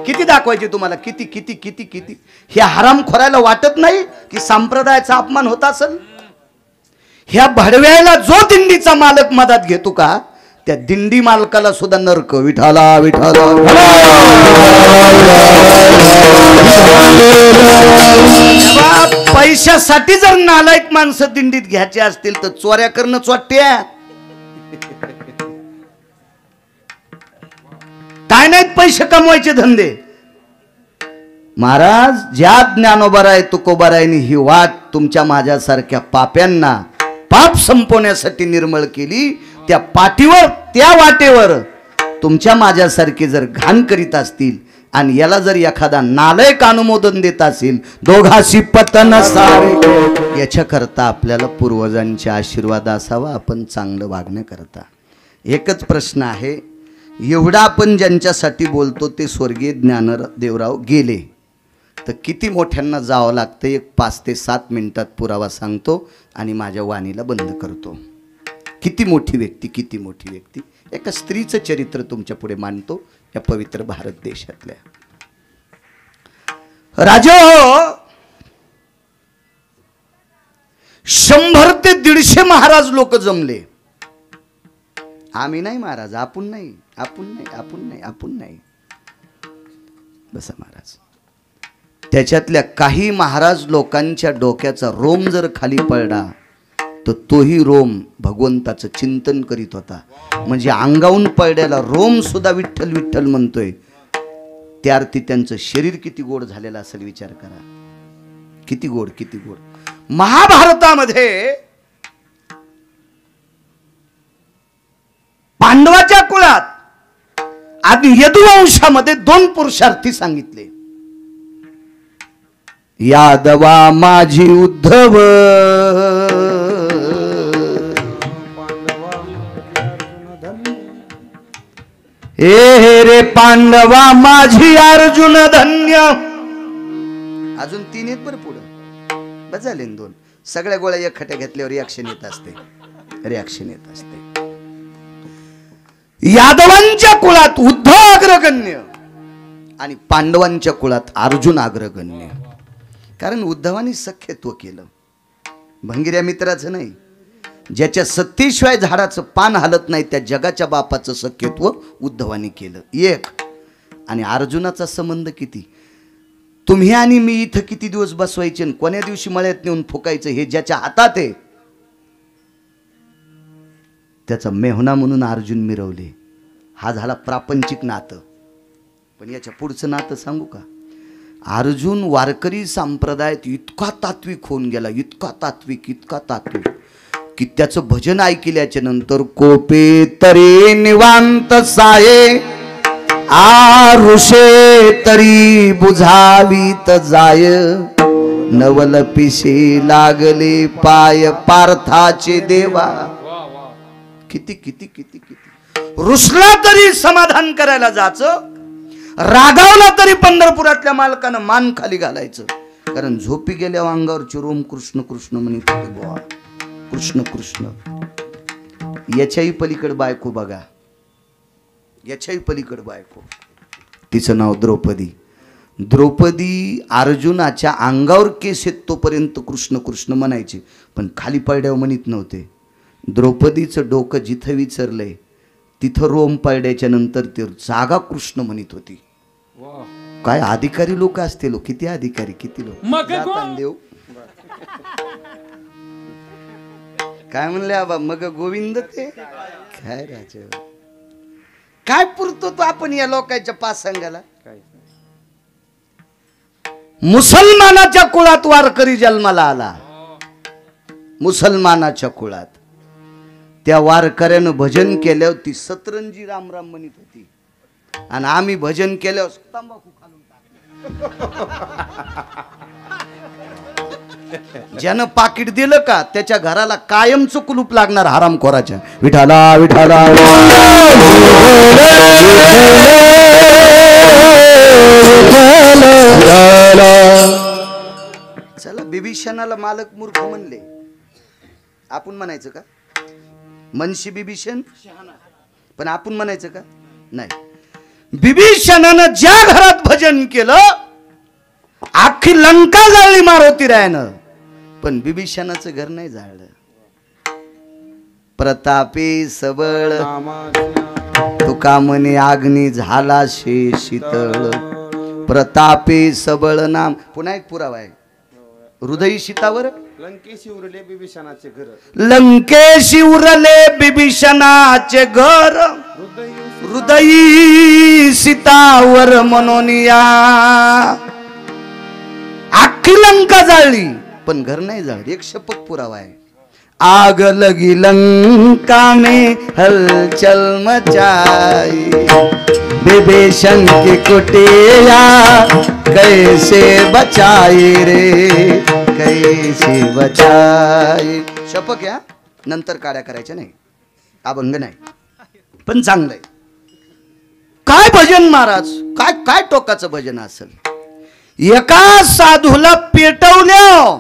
किती दाखवायचे तुम्हाला? किती किती किती किती? हे हरामखोरायला वाटत नाही की संप्रदायाचा अपमान होत असेल? ह्या भडव्याला जो दिंडीचा मालक मदत घेतो का, त्या दिंडी मालकाला सुद्धा नरक. विठाला विठाला. पैशासाठी जर नालायक माणसं दिंडीत घ्यायचे असतील तर चोऱ्या करणं चोट्या काय नाहीत, पैसे कमवायचे धंदे. महाराज, ज्या ज्ञानोबाराय तुकोबारायनी ही वाट तुमच्या माझ्यासारख्या पाप्यांना पाप संपवण्यासाठी निर्मळ केली, त्या पाठीवर त्या वाटेवर तुमच्या माझ्यासारखे जर घाण करीत असतील आणि याला जर एखादा नालायक अनुमोदन देत असेल, दोघाशी पतन सारे. याच्याकरता आपल्याला पूर्वजांचे आशीर्वाद असावा, आपण चांगलं वागण्याकरता. एकच प्रश्न आहे, एवढा आपण ज्यांच्यासाठी बोलतो ते स्वर्गीय ज्ञानदेवराव गेले तर किती मोठ्यांना जावं लागतं? एक 5 ते 7 मिनिटात पुरावा सांगतो आणि माझ्या वाणीला बंद करतो. किती मोठी व्यक्ती, किती मोठी व्यक्ती. एका स्त्रीचं चरित्र तुमच्या पुढे मांडतो या पवित्र भारत देशातल्या. राजा, 100 ते 150 महाराज लोक जमले. आम्ही नाही महाराज, आपण नाही, आपण नाही, आपण नाही, आपण नाही. बसा महाराज. त्याच्यातल्या काही महाराज लोकांच्या डोक्याचा रोम जर खाली पडला तर तोही रोम भगवंताचं चिंतन करीत होता. म्हणजे अंगावून पडलेला रोम सुद्धा विठ्ठल विठ्ठल म्हणतोय. त्या अर्थी त्यांचं शरीर किती गोड झालेलं असेल विचार करा. किती गोड, किती गोड. महाभारतामध्ये पांडवाच्या कुळात आणि यदुवंशामध्ये 2 पुरुषार्थी सांगितले. यादवा माझी उद्धव, हे रे पांडवा माझी अर्जुन धन्य. अजून 3 आहेत बरं पुढं. बस झाले 2. सगळ्या गोळ्या एकखट्या घेतल्यावर रिॲक्शन येत असते, रिॲक्शन येत असते. यादवांच्या कुळात उद्धव अग्रगण्य आणि पांडवांच्या कुळात अर्जुन अग्रगण्य. कारण उद्धवानी सख्यत्व केलं, भंगिऱ्या मित्राचं नाही. ज्याच्या सत्तेशिवाय झाडाचं पान हालत नाही त्या जगाच्या बापाचं सख्यत्व उद्धवानी केलं. एक. आणि अर्जुनाचा संबंध किती. तुम्ही आणि मी इथं किती दिवस बसवायचे, कोण्या दिवशी मळ्यात नेऊन फुकायचं हे ज्याच्या हातात आहे त्याचा मेहुणा म्हणून अर्जुन मिरवले. हा झाला प्रापंचिक नातं. पण याच्या पुढचं नातं सांगू का. अर्जुन वारकरी संप्रदायात इतका तात्विक होऊन गेला, इतका तात्विक, इतका तात्विक की त्याचं भजन ऐकल्याच्या नंतर कोपे तरी निवांत साये, आरुषे तरी बुझावीत जाय, नवल पिशे लागले पाय पार्थाचे देवा. किती किती किती किती. रुसला तरी समाधान करायला जायचं, रागावला तरी पंढरपुरातल्या मालकानं मान खाली घालायचं. कारण झोपी गेल्या अंगावरची रोम कृष्ण कृष्ण म्हणत होते बुवा. कृष्ण कृष्ण. याच्याही पलीकडे बायको बघा, याच्याही पलीकडे बायको. तिचं नाव द्रौपदी. द्रौपदी अर्जुनाच्या अंगावर केस आहेत तोपर्यंत कृष्ण कृष्ण म्हणायचे, पण खाली पडल्यावर म्हणत नव्हते. द्रौपदीचं डोकं जिथं विचारलंय तिथं रोम पडल्याच्या नंतर ते जागा कृष्ण म्हणत होती. काय अधिकारी लोक असते लोक, किती अधिकारी, किती लोक. देव काय म्हणले आबा, मग गोविंद ते काय राज, काय पुरतो तो आपण या लोकांच्या पासंगाला. मुसलमानाच्या कुळात वारकरी जन्माला आला, मुसलमानाच्या कुळात. त्या वारकऱ्यानं भजन केल्यावर ती सतरंजी राम राम म्हणत होती, आणि आम्ही भजन केल्यावर तंबाखू खालून टाकलं. ज्यानं पाकिट दिलं का त्याच्या घराला कायमचं कुलूप लागणार हरामखोराच्या. विठाला विठाला चला. बिभीषणाला मालक मूर्ख म्हणले, आपण म्हणायचं का? मनशी बिभीषण, पण आपण म्हणायचं का? नाही. बिभीषणानं ज्या घरात भजन केलं अख्खी लंका जाळली मारुती रायानं, पण बिभीषणाचं घर नाही जाळलं. प्रतापी सबळ तुका म्हणे अग्नी झाला शे शीतळ. प्रतापी सबळ नाम. पुन्हा एक पुरावा आहे. हृदयी शीतावर लंकेशी उरले बिभीषणाचे घर, लंकेशी उरले बिभीषणाचे घर. हृदयी सीतावर मनोनिया. अख्खी लंका जाळली पण घर नाही जाळली. एक शपथ पुरावा आहे. आग लगी लंका में हलचल मचाई, विभीषण की कुटिया कैसे बचाई रे, कैसे बचाई. शपथ या नंतर काड्या करायच्या नाही, अभंग नाही, पण चांगलंय. काय भजन महाराज, काय काय टोकाचं भजन असेल. एका साधूला पेटवल्या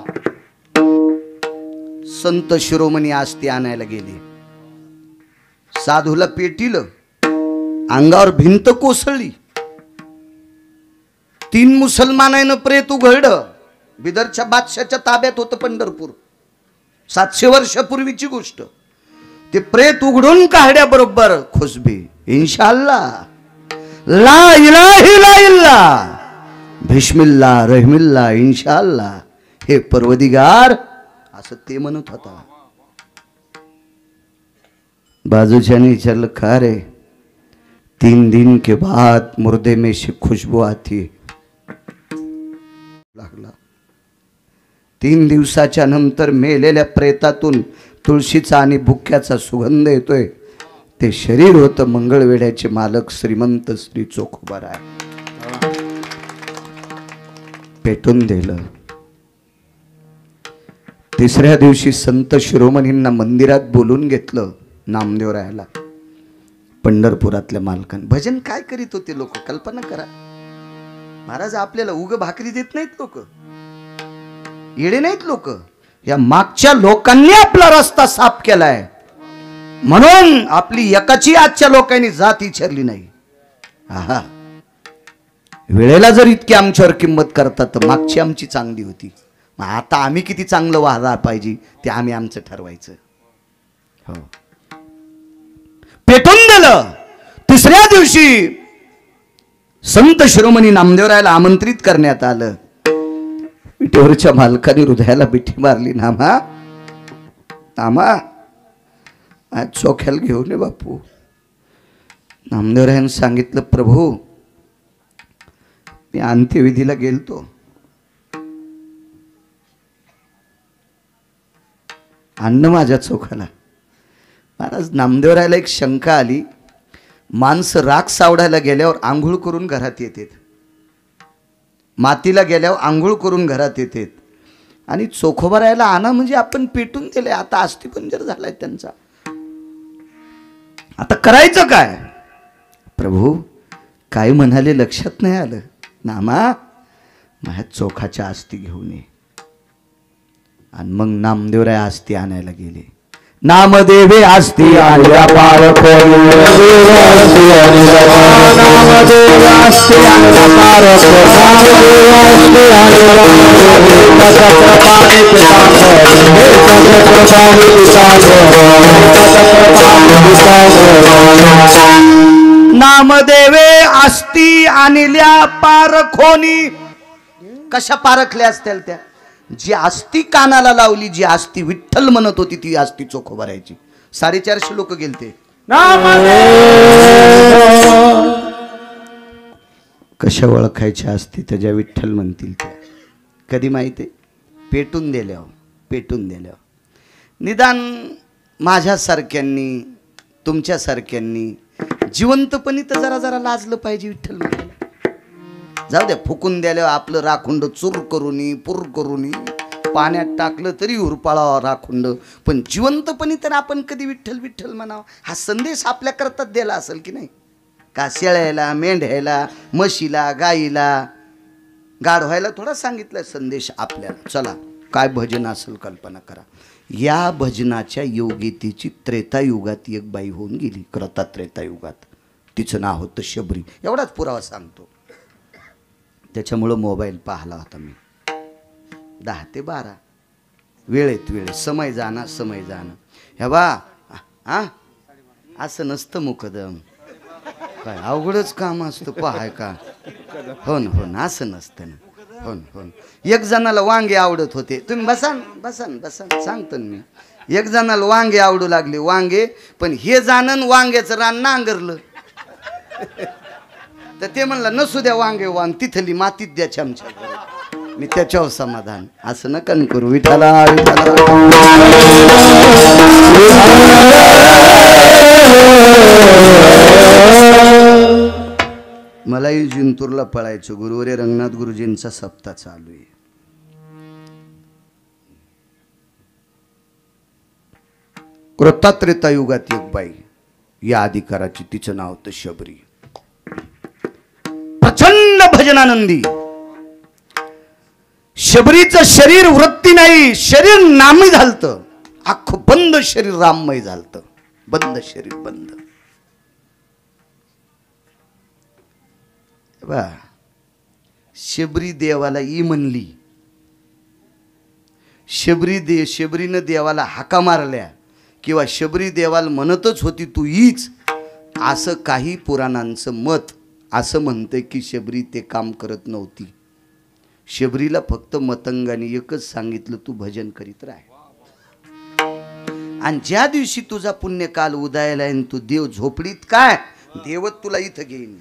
संत शिरोमणी आस्ती आणायला गेले. साधूला पेटिलं, अंगावर भिंत कोसळली. 3 मुसलमानानं प्रेत उघडलं. बिदरच्या बादशाच्या ताब्यात होतं पंढरपूर. 700 वर्षापूर्वीची गोष्ट. ते प्रेत उघडून काढ्याबरोबर खुशबी इन्शाअल्लाह ला इलाहा इल्लल्लाह बिस्मिल्लाह रहमिल्लाह इन्शाअल्लाह हे परवदिगार, असं ते म्हणत होता. बाजूच्याने विचारलं, का रे? 3 दिन के बाद मुर्दे में से खुशबू आती. लागला. 3 दिवसाच्या नंतर मेलेल्या प्रेतातून तुळशीचा आणि बुक्याचा सुगंध येतोय. ते शरीर होतं मंगळवेढ्याचे मालक श्रीमंत श्री चोखोबाराय. पेटून दिलं. 3ऱ्या दिवशी संत शिरोमणींना मंदिरात बोलून घेतलं नामदेवरायाला. पंढरपुरातल्या मालकांनी भजन काय करीत होते लोक, कल्पना करा. महाराज आपल्याला उग भाकरी देत नाहीत लोक, येडे नाहीत लोक. या मागच्या लोकांनी आपला रस्ता साफ केलाय, म्हणून आपली एकाची आजच्या लोकांनी जात विचारली नाही. आहा, वेळेला जर इतकी आमच्यावर किंमत करतात तर मागची आमची चांगली होती. मग आता आम्ही किती चांगलं वाहला पाहिजे ते आम्ही आमचं ठरवायचं. हो, पेटून दिलं. 3ऱ्या दिवशी संत शिरोमणी नामदेवरायाला आमंत्रित करण्यात आलं. विटेवरच्या मालकाने हृदयाला बिठी मारली. नामा नामा आज चोख्याला घेऊन ये बापू. नामदेवरायाने सांगितलं, प्रभू मी अंत्यविधीला गेलतो, अन्न माझ्या चोखाला. महाराज नामदेवरायाला एक शंका आली. माणसं राख सावडायला गेल्यावर आंघोळ करून घरात येतात, मातीला गेल्यावर आंघोळ करून घरात येतात, आणि चोखोबारायला आणा म्हणजे आपण पेटून दिले. आता अस्थिपंजर झालाय त्यांचा, आता करायचं काय? प्रभू काय म्हणाले लक्षात नाही आलं. नामा माझ्या चोखाच्या अस्थी घेऊन ये. आणि मग नामदेवराय अस्थी आणायला गेले. नामदेवे असती आणल्या पार खोली नामदेवे असती आणल्या पार नामदेवे असती आणल्या पारखोनी. कशा पारखल्या असतील त्या? जी आस्ती कानाला लावली, जी आस्ती विठ्ठल म्हणत होती ती आस्ती चोख भरायची. 450 लोक गेलते. कशा ओळखायच्या असती त्याच्या विठ्ठल म्हणतील त्या? कधी माहिती? पेटून दिल्यावर. पेटून दिल्यावर निदान माझ्यासारख्यांनी तुमच्यासारख्यांनी जिवंतपणी तर जरा जरा लाजलं पाहिजे विठ्ठल म्हणायला. जाऊ द्या, फुकून द्याल्यावर आपलं राखुंड चूर करूनी पूर करूनी पाण्यात टाकलं तरी उरपाळावा राखुंड, पण जिवंतपणी तर आपण कधी विठ्ठल विठ्ठल म्हणावं. हा संदेश आपल्याकरता दिला असेल की नाही? का शेळ्याला, मेंढ्याला, म्हशीला, गाईला, गाढवायला थोडा सांगितलाय संदेश आपल्याला. चला, काय भजन असेल कल्पना करा. या भजनाच्या योगितेची त्रेतायुगात एक बाई होऊन गेली. करता त्रेतायुगात. तिचं नाव होतं शबरी. एवढाच पुरावा सांगतो. त्याच्यामुळं मोबाईल पाहिला होता मी 10 ते 12 वेळेत समय जाणं. ह्या बा हा असं नसतं मुकदम. काय अवघडच काम असतं पहाय का? हो ना, असं नसतं ना. हो. एक जणाला वांगे आवडत होते. तुम्ही बसान सांगतो मी. एक जणाला वांगे आवडू लागले वांगे, पण हे जाणन वांग्याचं रान नांगरलं तर ते म्हणलं नसू द्या वांगे वांग, तिथली मातीत द्या चमच्या. मी त्याच्यावर समाधान. असं नका करू. विठाला मलाही जिंतूरला पळायचं. गुरुवारी रंगनाथ गुरुजींचा सप्ताह चालू आहे. कृतात्रेता युगात एक बाई या अधिकाराची, तिचं नाव होतं शबरी. प्रचंड भजनानंदी. शबरीचं शरीर वृत्ती नाही, शरीर नामी झालतं. अख्खं बंद शरीर राममय झालतं. बंद शरीर बंद. बा शबरी देवाला ई म्हणली. शबरीनं देवाला हाका मारल्या किंवा शबरी देवाला म्हणतच होती तू ईच, असं काही पुराणांचं मत असं म्हणते की शबरी ते काम करत नव्हती. शबरीला फक्त मतंगाने एकच सांगितलं, तू भजन करीत राह. आणि ज्या दिवशी तुझा पुण्यकाल उदयाला आणि तू देव झोपडीत, काय देवत तुला इथं घेईन.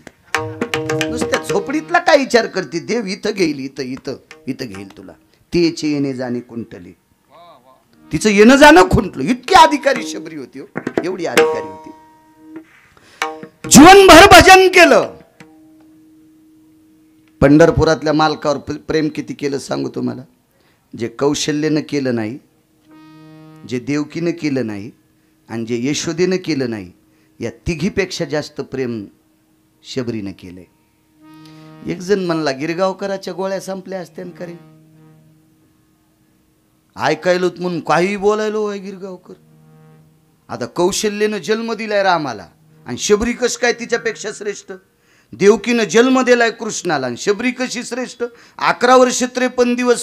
नुसत्या झोपडीतला काय विचार करते? देव इथं घेईल, इथं घेईल तुला. तेचे येणे जाणे कुंटले. तिचं येणं जाणं खुंटलं. इतकी अधिकारी शबरी होती हो. एवढी अधिकारी होती. जीवनभर भजन केलं. पंढरपुरातल्या मालकावर प्रेम किती केलं सांगू तुम्हाला. जे कौशल्यानं केलं नाही, जे देवकीनं केलं नाही आणि जे यशोदेनं केलं नाही, या तिघीपेक्षा जास्त प्रेम शबरीनं केलंय. एक जण म्हणला गिरगावकराच्या गोळ्या संपल्या असत्या करे. ऐकायलोत म्हणून काही बोलायलो आहे गिरगावकर. आता कौशल्यानं जन्म दिलाय रामाला आणि शबरी कस काय तिच्यापेक्षा श्रेष्ठ? देवकीनं जन्म दिलाय कृष्णाला आणि शबरी कशी श्रेष्ठ? 11 वर्ष 53 दिवस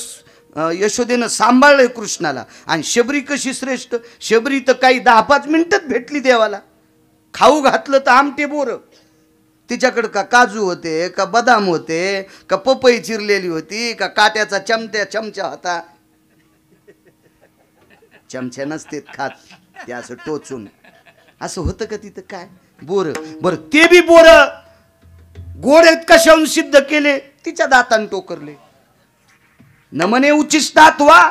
यशोदेनं सांभाळलंय कृष्णाला आणि शबरी कशी श्रेष्ठ? शबरी तर काही 10-5 मिनिटात भेटली देवाला. खाऊ घातलं तर आमटे बोर. तिच्याकडं का काजू होते, का बदाम होते, का पपई चिरलेली होती, का काट्याचा चमचा होता. चमच्या नसते खात, ते असं टोचून असं होतं का तिथं? काय बोर. बरं ते बी बोर गोड आहेत कशाहून सिद्ध केले? तिच्या दातान टोकरले. न म्हणे उचिष्टात वा,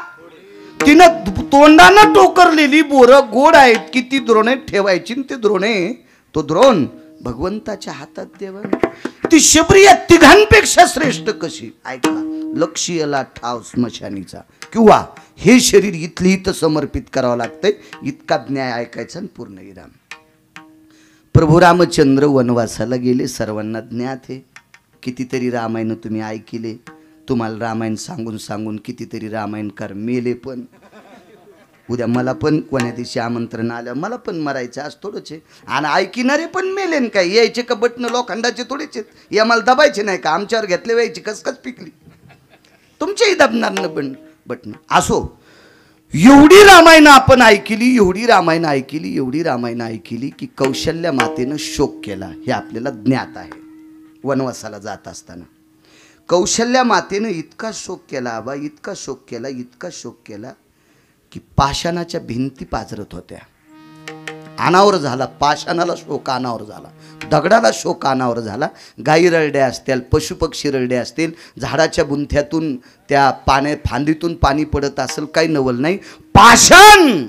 तिनं तोंडानं टोकरलेली बोर गोड आहेत. किती द्रोणे ठेवायची ते द्रोणे, तो द्रोण भगवंताच्या हातात देवा. ती शबरी या तिघांपेक्षा श्रेष्ठ कशी? ऐका, लक्ष्यला ठाव स्मशानीचा, किंवा हे शरीर इथली इथं समर्पित करावं लागतंय. इतका न्याय ऐकायचा आणि पूर्ण विराम. प्रभू रामचंद्र वनवासाला गेले, सर्वांना ज्ञात आहे. कितीतरी रामायण तुम्ही ऐकले. तुम्हाला रामायण सांगून सांगून कितीतरी रामायणकार मेले. पण उद्या मला पण कोण्या दिवशी आमंत्रण आलं मला पण मरायचं आज थोडंच आहे. आणि ऐकिणारे पण मेलेन काय यायचे का बटणं लोखंडाचे थोडेच आहेत हे आम्हाला दबायचे नाही का आमच्यावर घेतले व्हायची कसकच पिकली तुमच्याही दबणार न बटणं असो. एवढी रामायणं आपण ऐकली एवढी रामायणं ऐकली की कौशल्या मातेनं शोक केला हे आपल्याला ज्ञात आहे. वनवासाला जात असताना कौशल्या मातेनं इतका शोक केला आबा इतका शोक केला की पाषाणाच्या भिंती पाजरत होत्या. अनावर झाला पाषाणाला शोक अनावर झाला दगडाला शोक अनावर झाला. गायी रळड्या असतील पशुपक्षी रळडे असतील झाडाच्या बुंथ्यातून त्या फांदीतून पाणी पडत असेल काही नवल नाही. पाषाण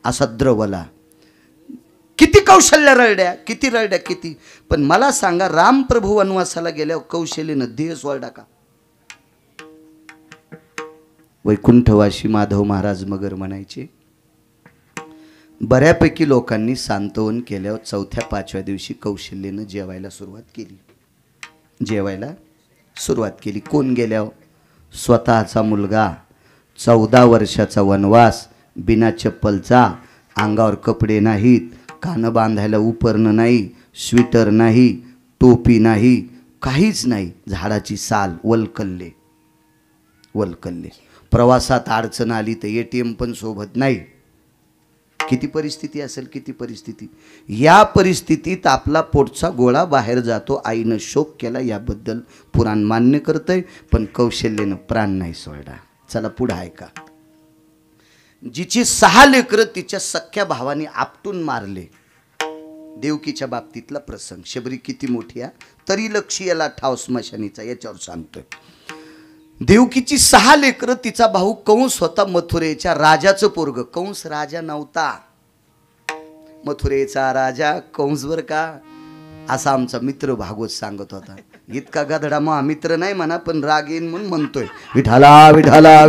असा द्रवला. किती कौशल्य रळड्या किती पण मला सांगा रामप्रभू वनवासाला गेल्यावर कौशल्यनं देह सोडला का? वैकुंठवासी माधव महाराज मगर म्हणायचे बऱ्यापैकी लोकांनी सांत्वन केल्यावर चौथ्या पाचव्या दिवशी कौशल्यनं जेवायला सुरुवात केली. कोण गेल्यावर? स्वतःचा मुलगा 14 वर्षाचा वनवास बिना चप्पलचा अंगावर कपडे नाहीत कानं बांधायला उपरणं नाही स्वेटर नाही टोपी नाही काहीच नाही झाडाची साल वलकल्ले प्रवासात अडचण आली तर ATM पण सोबत नाही. किती परिस्थिती या परिस्थितीत आपला पोटचा गोळा बाहेर जातो. आईनं शोक केला याबद्दल पुराण मान्य करतंय पण कौशल्यनं प्राण नाही सोडला. चला पुढे ऐका. जिची 6 लेकरं तिच्या सख्या भावाने आपटून मारले. देवकीच्या बाबतीतला प्रसंग. शबरी किती मोठी आहे तरी लक्ष याला ठाव स्मशानीचा याच्यावर सांगतोय. देवकीची 6 लेकरं तिचा भाऊ कंस होता मथुरेच्या राजाचं पोरग. कंस राजा नव्हता मथुरेचा राजा कंस बर का असा आमचा मित्र भागवत सांगत होता. इतका गधडा मग मित्र नाही म्हणा पण राग येईन म्हणून म्हणतोय विठाला विठाला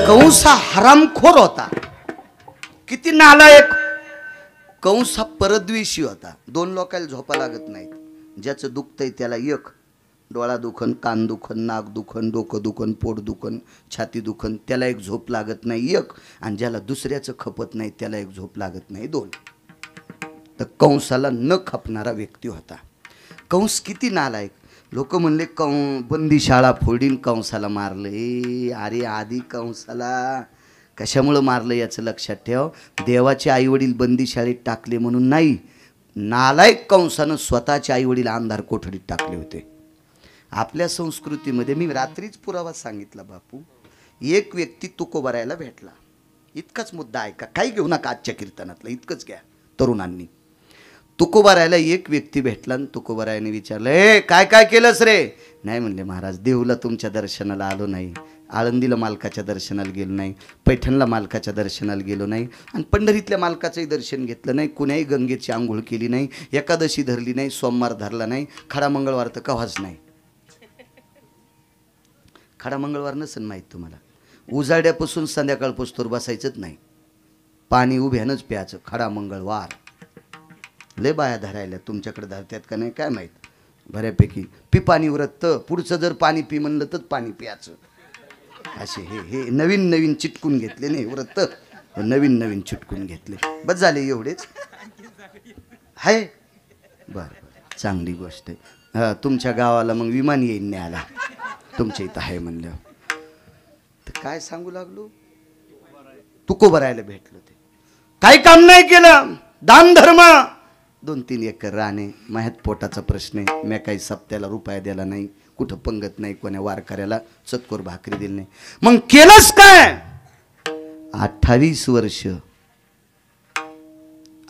कंस हा हरामखोर होता. किती नालायक. कंस हा परद्वेषी होता. 2 लोकांना झोपा लागत नाही. ज्याचं दुखतंय त्याला एक डोळा दुखन कान दुखन नाक दुखन डोकं दुखन पोट दुखन छाती दुखन त्याला एक झोप लागत नाही एक आणि ज्याला दुसऱ्याचं खपत नाही त्याला एक झोप लागत नाही 2. तर कंसाला न खपणारा व्यक्ती होता. कंस किती नालायक. लोक म्हणले बंदी शाळा फोडीन कंसाला मारले. अरे आधी कंसाला कशामुळं मारलं याचं लक्षात ठेव. देवाचे आईवडील बंदी शाळेत टाकले म्हणून नाही. नालायक कंसानं स्वतःचे आईवडील अंधार कोठडीत टाकले होते. आपल्या संस्कृतीमध्ये मी रात्रीच पुरावा सांगितला बापू. एक व्यक्ती तुकोबारायला भेटला. इतकाच मुद्दा ऐका काही घेऊ नका आजच्या कीर्तनातलं इतकंच घ्या तरुणांनी. तुकोबारायला एक व्यक्ती भेटला आणि तुकोबारायाने विचारलं ए काय केलंस रे? नाही म्हणले महाराज देऊला तुमच्या दर्शनाला आलो नाही आळंदीला मालकाच्या दर्शनाला गेलो नाही पैठणला मालकाच्या दर्शनाला गेलो नाही आणि पंढरीतल्या मालकाचंही दर्शन घेतलं नाही कुण्याही गंगेची आंघोळ केली नाही एकादशी धरली नाही सोमवार धरला नाही खडा मंगळवार तर कव्हाच नाही. खडा मंगळवार नसेल माहीत तुम्हाला. उजाड्यापासून संध्याकाळपासून बसायचंच नाही. पाणी उभ्यानंच प्यायचं. खडा मंगळवार. लय बाया धरायला तुमच्याकडे धरत्यात का नाही काय माहीत. बऱ्यापैकी पिपाणी व्रत पुढचं जर पाणी पी म्हणलं तर पाणी प्यायचं. असे हे नवीन चिटकून घेतले नाही व्रत नवीन चिटकून घेतले. बस झाले एवढेच आहे. बरं चांगली गोष्ट आहे. तुमच्या गावाला मग विमान येईन न्यायला तुमच्या इथं आहे म्हणल्यावर. तर काय सांगू लागलो तुकोबारायला भेटलो ते काही काम नाही केलं. दान धर्म 2-3 एकर राणे माह्यात पोटाचा प्रश्न आहे. मी काही सप्त्याला रुपया दिला नाही कुठं पंगत नाही कोण्या वारकऱ्याला चतकोर भाकरी दिली नाही. मग केलंच काय? 28 वर्ष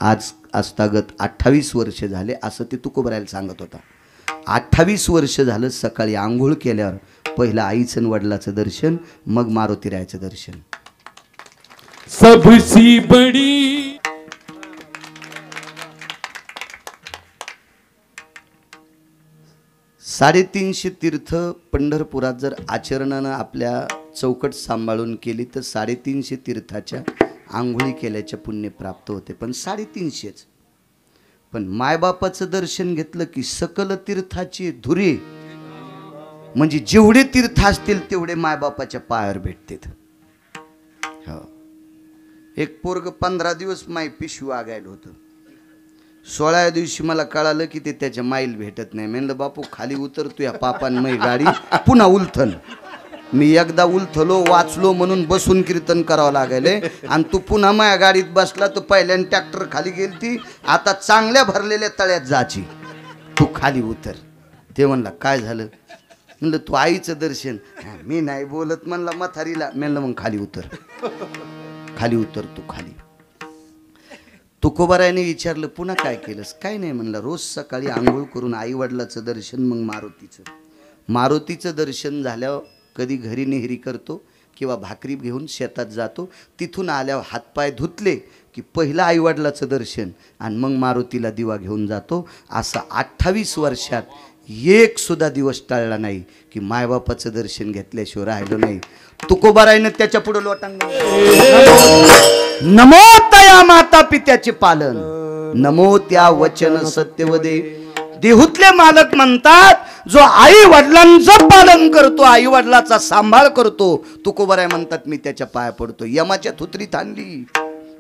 आज आजतागत 28 वर्ष झाले असं ते तुकोबारायला सांगत होता. 28 वर्ष झालं सकाळी आंघोळ केल्यावर पहिलं आईचं वडिलाचं दर्शन मग मारुतीरायाचं दर्शन. सबसी बडी 350 तीर्थ पंढरपुरात जर आचरणानं आपल्या चौकट सांभाळून केली तर 350 तीर्थाच्या आंघोळी केल्याच्या पुण्य प्राप्त होते. पण 350च पण मायबापाचं दर्शन घेतलं की सकल तीर्थाची धुरी म्हणजे जेवढे तीर्थ असतील तेवढे मायबापाच्या पायावर भेटतात. हो. एक पोरग 15 दिवस माय पिशवी आगायला होतं. 16व्या दिवशी मला कळालं की ते त्याच्या माईल भेटत नाही. म्हणलं बापू खाली उतरतो या पापान मै गाडी पुन्हा उलथन. मी एकदा उलथलो वाचलो म्हणून बसून कीर्तन करावं लागले आणि तू पुन्हा माझ्या गाडीत बसला. तर पहिल्याने ट्रॅक्टर खाली गेलती, आता चांगल्या भरलेल्या तळ्यात जायची, तू खाली उतर. ते म्हणला काय झालं? म्हणलं तू आईचं दर्शन. मी नाही बोलत म्हणला म्हातारीला. म्हणलं मग खाली उतर, खाली उतर तू खाली. तुकोबारायने विचारलं पुन्हा काय केलंस? काय नाही म्हणलं रोज सकाळी आंघोळ करून आई वडिलाचं दर्शन मग मारुतीचं दर्शन झाल्यावर कधी घरी नेहरी करतो किंवा भाकरी घेऊन शेतात जातो. तिथून आल्यावर हातपाय धुतले की पहिलं आईवडिलाचं दर्शन आणि मग मारुतीला दिवा घेऊन जातो. असं 28 वर्षात एक सुद्धा दिवस टाळला नाही की मायबापाचं दर्शन घेतल्याशिवाय राहिलो नाही. तुकोबारायनं त्याच्या पुढे लोटांग नमो तया माता पित्याचे पालन, नमो त्या वचन सत्यवदे. देहूतले मालक म्हणतात जो आई वडिलांचं पालन करतो, आई वडिलाचा सांभाळ करतो, तुकोबाराय म्हणतात मी त्याच्या पाया पडतो. यमाच्या थुत्रीत आणली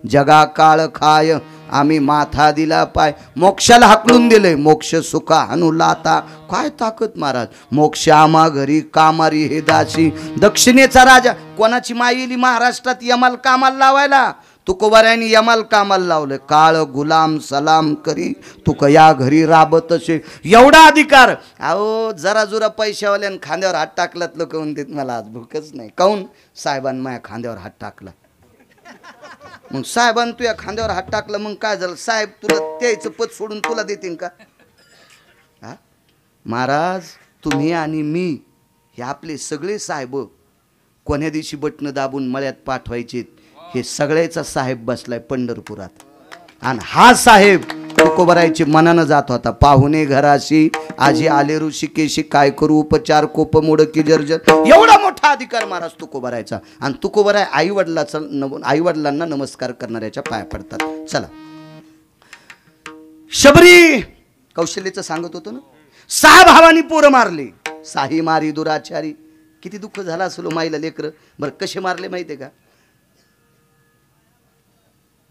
जगा काळ खाय, आम्ही माथा दिला पाय. मोक्षाला हाकलून दिले, मोक्ष सुखा हनु लाता. काय ताकद महाराज. मोक्ष आम्हा घरी कामारी हे दासी. दक्षिणेचा राजा कोणाची मायेली महाराष्ट्रात यमाल कामाला लावायला. तुकोबारायांनी यमाल कामाला लावलं. काळ गुलाम सलाम करी तुक या घरी राबत असे. एवढा अधिकार. अहो जरा जुरा पैशावाल्यानं खांद्यावर हात टाकलात लोक म्हणतात मला आज भूकच नाही. काऊन? साहेबांनी माझ्या खांद्यावर हात टाकला. मग साहेबांनी तुझ्या खांद्यावर हात टाकला मग काय झालं? साहेब तुला त्याचं पद सोडून तुला देतील का? हा महाराज, तुम्ही आणि मी हे आपले सगळे साहेब कोण्या दिवशी बटणं दाबून मळ्यात पाठवायचे हे सगळ्याचा साहेब बसलाय पंढरपुरात. आणि हा साहेब तुकोबारायचे मनानं जात होता. पाहुणे घराशी आजी आले ऋषिकेशी, काय करू उपचार कोप मोडकी जर्जर. एवढा मोठा अधिकार महाराज तुकोबारायचा. आणि तुकोबाराय आई वडिलांना नमस्कार करणाऱ्याच्या पाया पडतात. चला, शबरी कौशल्याचं सांगत होतो ना, 6 भावांनी पोरं मारले. साही मारी दुराचारी. किती दुःख झालं असेल माईला लेकर. बरं कसे मारले माहितीये का?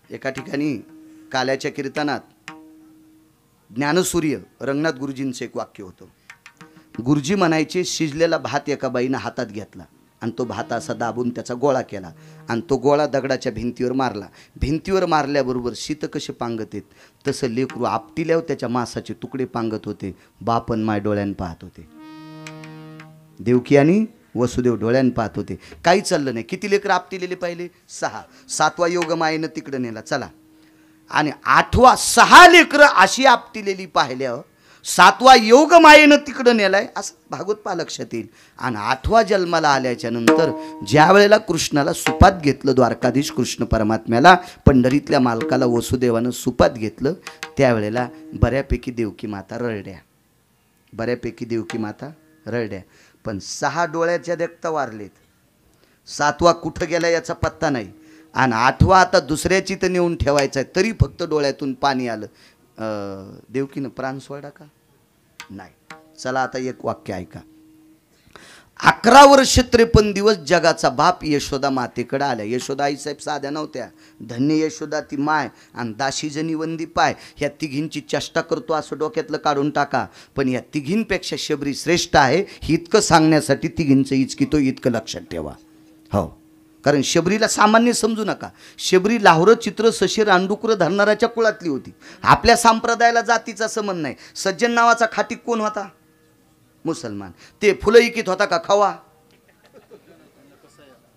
एका ठिकाणी काल्याच्या कीर्तनात ज्ञानसूर्य रंगनाथ गुरुजींचं एक वाक्य होतं. गुरुजी म्हणायचे शिजलेला भात एका बाईनं हातात घेतला आणि तो भात असा दाबून त्याचा गोळा केला आणि तो गोळा दगडाच्या भिंतीवर मारला. भिंतीवर मारल्याबरोबर शीत कसे पांगत आहेत तसं लेकरू आपटिल्यावर त्याच्या मांसाचे तुकडे पांगत होते. बापन माय डोळ्यानं पाहत होते. देवकी आणि वसुदेव डोळ्यानं पाहत होते. काही चाललं नाही. किती लेकर आपटिलेले पाहिले? 6. 7वा योग मायेनं तिकडं नेला. चला, आणि 8वा 6 लेकरं अशी आपटिलेली पाहिल्यावर 7वा योग मायेनं तिकडं नेलाय असं भागवत पा लक्षात येईल. आणि 8वा जन्माला आल्याच्या नंतर ज्या वेळेला कृष्णाला सुपात घेतलं, द्वारकाधीश कृष्ण परमात्म्याला पंढरीतल्या मालकाला वसुदेवानं सुपात घेतलं, त्यावेळेला बऱ्यापैकी देवकी माता रडल्या. पण 6 डोळ्याच्या देखता वारलेत. 7वा कुठं गेला याचा पत्ता नाही. आणि 8वा आता दुसऱ्याची तर नेऊन ठेवायचा आहे, तरी फक्त डोळ्यातून पाणी आलं. देवकीनं प्राण सोडा का? नाही. चला आता एक वाक्य ऐका. 11 वर्ष 53 दिवस जगाचा बाप यशोदा मातेकडे आल्या. यशोदा आईसाहेब साध्या नव्हत्या. धन्य यशोदा ती माय आणि दाशी जनी वंदी पाय. ह्या तिघींची चेष्टा करतो असं डोक्यातलं काढून टाका. पण या तिघींपेक्षा शबरी श्रेष्ठ आहे ही इतकं सांगण्यासाठी तिघींचं इचकितो इतकं लक्षात ठेवा. हो, कारण शबरीला सामान्य समजू नका. शबरी लाहोर चित्र सशी रांडुकुरं धरणाऱ्याच्या कुळातली होती. आपल्या संप्रदायाला जातीचा संबंध नाही. सज्जन नावाचा खाटीक कोण होता? मुसलमान. ते फुलं इकीत होता का? खवा.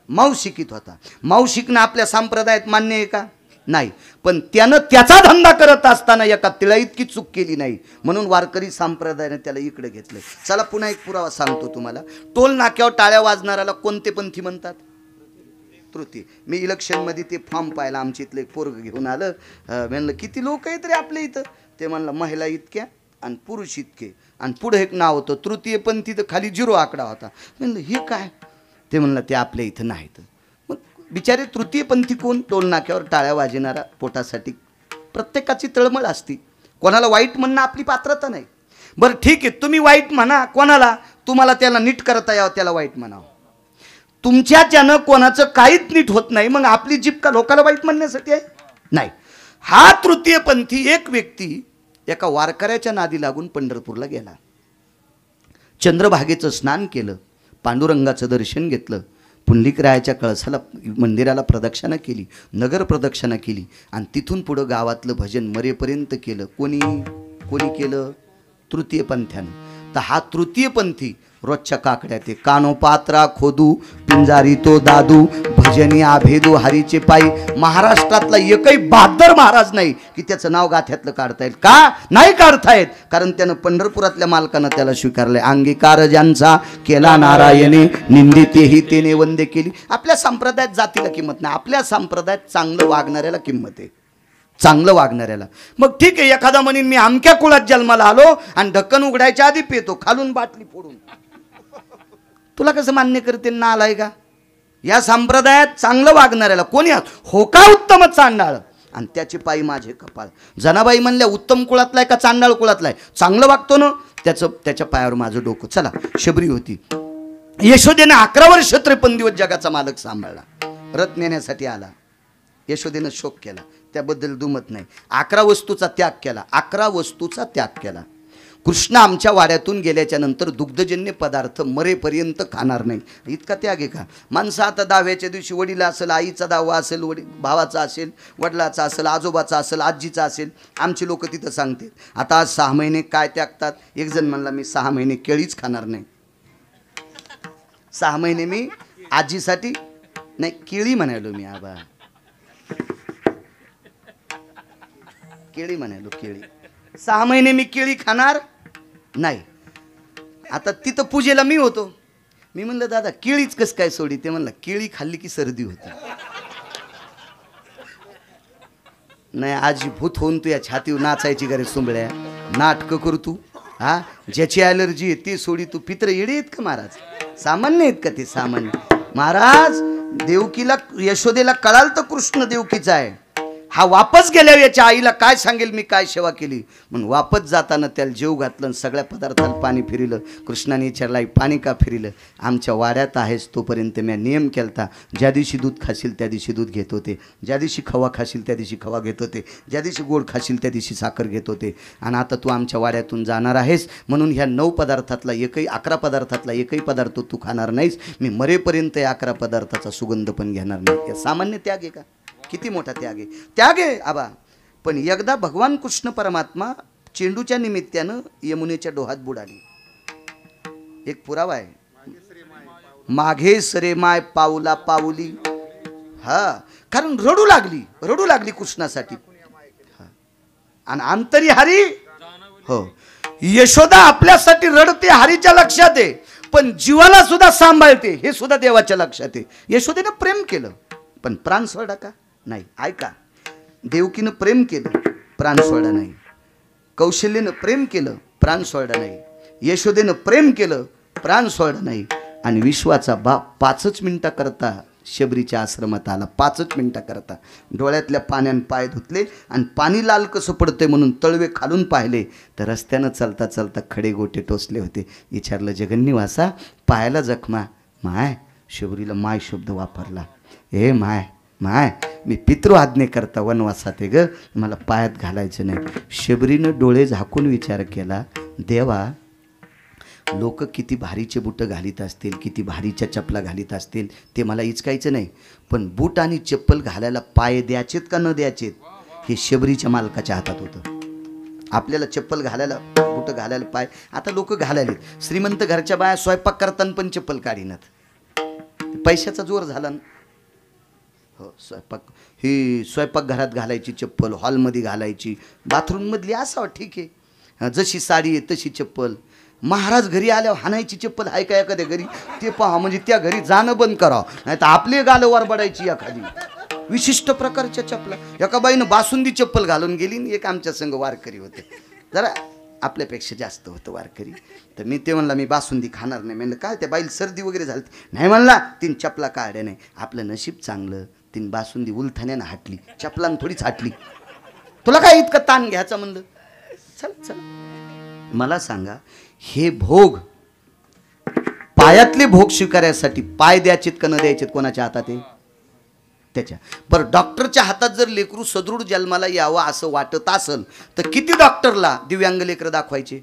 माऊ शिकीत होता. माऊ शिकणं आपल्या संप्रदायात मान्य आहे का? नाही. पण त्यानं त्याचा धंदा करत असताना एका तिळा इतकी चूक केली नाही म्हणून वारकरी संप्रदायाने त्याला इकडे घेतलं. चला पुन्हा एक पुरावा सांगतो तुम्हाला. टोल नाक्यावर टाळ्या वाजणाऱ्याला कोणते पंथी म्हणतात? तृतीय. मी इलेक्शनमध्ये ते फॉर्म पाहिला. आमच्या इथलं एक पोरग घेऊन आलं. म्हणलं किती लोक आहेत रे आपल्या इथं? ते म्हणलं महिला इतक्या आणि पुरुष इतके. आणि पुढे एक नाव होतं तृतीय पंथी, तर खाली 0 आकडा होता. म्हणलं हे काय? ते म्हणलं ते आपल्या इथं नाहीत. मग बिचारे तृतीय पंथी कोण? टोल नाक्यावर टाळ्या वाजणारा पोटासाठी. प्रत्येकाची तळमळ असती. कोणाला वाईट म्हणणं आपली पात्रता नाही. बरं ठीक आहे, तुम्ही वाईट म्हणा कोणाला, तुम्हाला त्याला नीट करता यावं त्याला वाईट म्हणावं. तुमच्याच्यानं कोणाचं काहीच नीट होत नाही, मग आपली जीभ का लोकाला वाईट म्हणण्यासाठी आहे? नाही. हा तृतीयपंथी एक व्यक्ती एका वारकऱ्याच्या नादी लागून पंढरपूरला गेला. चंद्रभागेचं स्नान केलं, पांडुरंगाचं दर्शन घेतलं, पुंडलिकरायाच्या कळसाला मंदिराला प्रदक्षिणा केली, नगर प्रदक्षिणा केली आणि तिथून पुढं गावातलं भजन मरेपर्यंत केलं. कोणी केलं? तृतीयपंथ्यानं. तर हा तृतीयपंथी रोजच्या काकड्या ते कानो पात्रा खोदू पिंजारी तो दादू भजनी आभेदू हरीचे पायी. महाराष्ट्रातला एकही बहादर महाराज नाही की त्याचं नाव गाथ्यातलं काढता येईल. का नाही काढता येत? कारण त्यानं पंढरपुरातल्या मालकानं त्याला स्वीकारलंय. अंगीकार ज्यांचा केला नारायणे निंदितेही तेने वंदे केली. आपल्या संप्रदायात जातीला किंमत नाही, आपल्या संप्रदायात चांगलं वागणाऱ्याला किंमत आहे, चांगलं वागणाऱ्याला. मग ठीक आहे, एखादा म्हणीन मी अमक्या कुळात जन्माला आलो आणि ढक्कन उघडायच्या आधी पेतो खालून बाटली फोडून, तुला कसं मान्य करते? ना आलाय का? या संप्रदायात चांगलं वागणाऱ्याला कोणी हो का उत्तम चांडाळ आणि त्याचे पायी माझे कपाळ. जनाबाई म्हणल्या उत्तम कुळातलाय का चांडाळ कुळातलाय? चांगलं वागतो ना, त्याच्या पायावर माझं डोकं. चला, शबरी होती. यशोदेने 11 वर्ष 53 दिवस जगाचा मालक सांभाळला. रथ नेण्यासाठी आला, यशोदेनं शोक केला, त्याबद्दल दुमत नाही. 11 वस्तूचा त्याग केला, 11 वस्तूचा त्याग केला. कृष्ण आमच्या वाड्यातून गेल्याच्या नंतर दुग्धजन्य पदार्थ मरेपर्यंत खाणार नाही. इतका त्याग आहे का? माणसं आता दाव्याच्या दिवशी वडीला असेल, आईचा दावा असेल, भावाचा असेल, वडिलाचा असेल, आजोबाचा असेल, आजीचा असेल. आमचे लोक तिथं सांगते आता आज 6 महिने काय त्यागतात. एक जण म्हणला मी 6 महिने केळीच खाणार नाही, 6 महिने मी आजीसाठी नाही केळी म्हणालो मी. आबा केळी म्हणालो, केळी. 6 महिने मी केळी खाणार नाही. आता तिथं पूजेला मी होतो, मी म्हणलं दादा केळीच कस काय सोडी? ते म्हणलं केळी खाल्ली की सर्दी होती. नाही आजी भूत होऊन तू या छातीवर नाचायची गरे सुंबळ्या नाटकं करू तू. हा, ज्याची ॲलर्जी आहे ते सोडी तू. पित्र येडे आहेत का महाराज? सामान्य आहेत का ते? सामान्य. महाराज देवकीला यशोदेला कळाल तर कृष्ण देवकीचा आहे. हा वापस गेल्यावर याच्या आईला काय सांगेल मी काय सेवा केली म्हणून वापस जाताना त्याला जेव घातलं, सगळ्या पदार्थाला पाणी फिरिलं. कृष्णाने विचारला पाणी का फिरिलं? आमच्या वाड्यात आहेस तोपर्यंत मी नियम केलता, ज्या दिवशी दूध खाशील त्या दिवशी दूध घेत होते, ज्या दिवशी खवा खाशील त्या दिवशी खवा घेत होते, ज्या दिवशी गोड खाशील त्या दिवशी साखर घेत होते. आणि आता तू आमच्या वाड्यातून जाणार आहेस म्हणून ह्या 9 पदार्थातला एकही 11 पदार्थातला एकही पदार्थ तू खाणार नाहीस. मी मरेपर्यंत या 11 पदार्थाचा सुगंध पण घेणार नाही. या सामान्य त्याग आहे का? किती मोठा त्याग आहे? त्याग आहे आबा. पण एकदा भगवान कृष्ण परमात्मा चेंडूच्या निमित्तानं यमुनेच्या डोहात बुडाली. एक पुरावा आहे, मागे सरे माय पाऊला पाऊली. हा, कारण रडू लागली कृष्णासाठी. आणि अंतरी हरी हो, यशोदा आपल्यासाठी रडते, हरीच्या लक्षात आहे, पण जीवाला सुद्धा सांभाळते हे सुद्धा देवाच्या लक्षात आहे. यशोदेनं प्रेम केलं पण प्राण सोडा का? नाही. ऐका, देवकीनं प्रेम केलं, प्राण सोडा नाही. कौशल्यनं प्रेम केलं, प्राण सोडा नाही. यशोदेनं प्रेम केलं, प्राण सोडा नाही. आणि विश्वाचा बाप 5 मिनिटाकरता शबरीच्या आश्रमात आला. 5 मिनिटाकरता डोळ्यातल्या पाण्यानं पाय धुतले आणि पाणी लाल कसं पडतंय म्हणून तळवे खालून पाहिले तर रस्त्यानं चालता चालता खडे गोटे टोचले होते. विचारलं जगन्निवासा पायाला जखमा? माय, शबरीला माय शब्द वापरला. हे माय मी पितृआज्ञे करता वनवासात आहे ग, मला पायात घालायचं नाही. शबरीनं डोळे झाकून विचार केला, देवा लोक किती भारीचे बुटं घालीत असतील, किती भारीच्या चपला घालीत असतील ते मला इचकायचं नाही, पण बूट आणि चप्पल घालायला पाय द्यायचेत का न द्यायचेत हे शबरीच्या मालकाच्या हातात होतं. आपल्याला चप्पल घालायला बुटं घालायला पाय आता लोक घालायलेत. श्रीमंत घरच्या बाया स्वयंपाक करताना पण चप्पल काढीनात, पैशाचा जोर झाला ना. हो, स्वयंपाकघरात घालायची चप्पल, हॉलमध्ये घालायची, बाथरूममधली असावं ठीक आहे, जशी साडी आहे तशी चप्पल. महाराज घरी आल्यावर हाणायची चप्पल आहे का एखाद्या घरी? ते पहा, म्हणजे त्या घरी जाणं बंद करावं, नाही तर आपले गालं वरबडायची एखादी. विशिष्ट प्रकारच्या चपला. एका बाईनं बासुंदी चप्पल घालून गेली, एक आमच्या संघ वारकरी होते, जरा आपल्यापेक्षा जास्त होतं वारकरी. तर मी ते म्हणला मी बासुंदी खाणार नाही. म्हणलं काय त्या बाईला सर्दी वगैरे झाली? नाही म्हणला, 3 चपला काढ्या नाही. आपलं नशीब चांगलं, 3 बासुंदी उलथाण्यानं हाटली, चपलानं थोडीच हाटली. तुला काय इतकं ताण घ्यायचं? म्हणलं चल. मला सांगा, हे भोग पायातले भोग स्वीकारायसाठी पाय द्यायचेत का न द्यायचेत कोणाच्या हातात आहे त्याच्या. बरं डॉक्टरच्या हातात जर लेकरू सदृढ जन्माला यावं असं वाटत असेल तर किती डॉक्टरला दिव्यांग लेकरं दाखवायचे.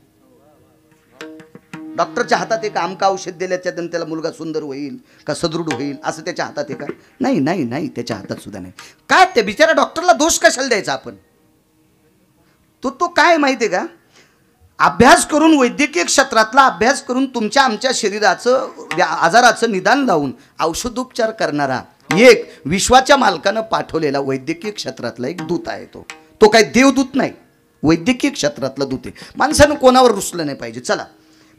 डॉक्टरच्या हातात एक आमका औषध दिल्याच्या त्याला मुलगा सुंदर होईल का सदृढ होईल असं त्याच्या हातात आहे का. नाही नाही नाही त्याच्या हातात सुद्धा नाही. काय त्या बिचारा डॉक्टरला दोष कशाला द्यायचा आपण. तो काय माहिती आहे का, अभ्यास करून वैद्यकीय क्षेत्रातला अभ्यास करून तुमच्या आमच्या शरीराचं आजाराचं निदान लावून औषधोपचार करणारा एक विश्वाच्या मालकानं पाठवलेला वैद्यकीय क्षेत्रातला एक दूत आहे. तो काही देवदूत नाही, वैद्यकीय क्षेत्रातला दूत आहे. माणसानं कोणावर रुसलं नाही पाहिजे. चला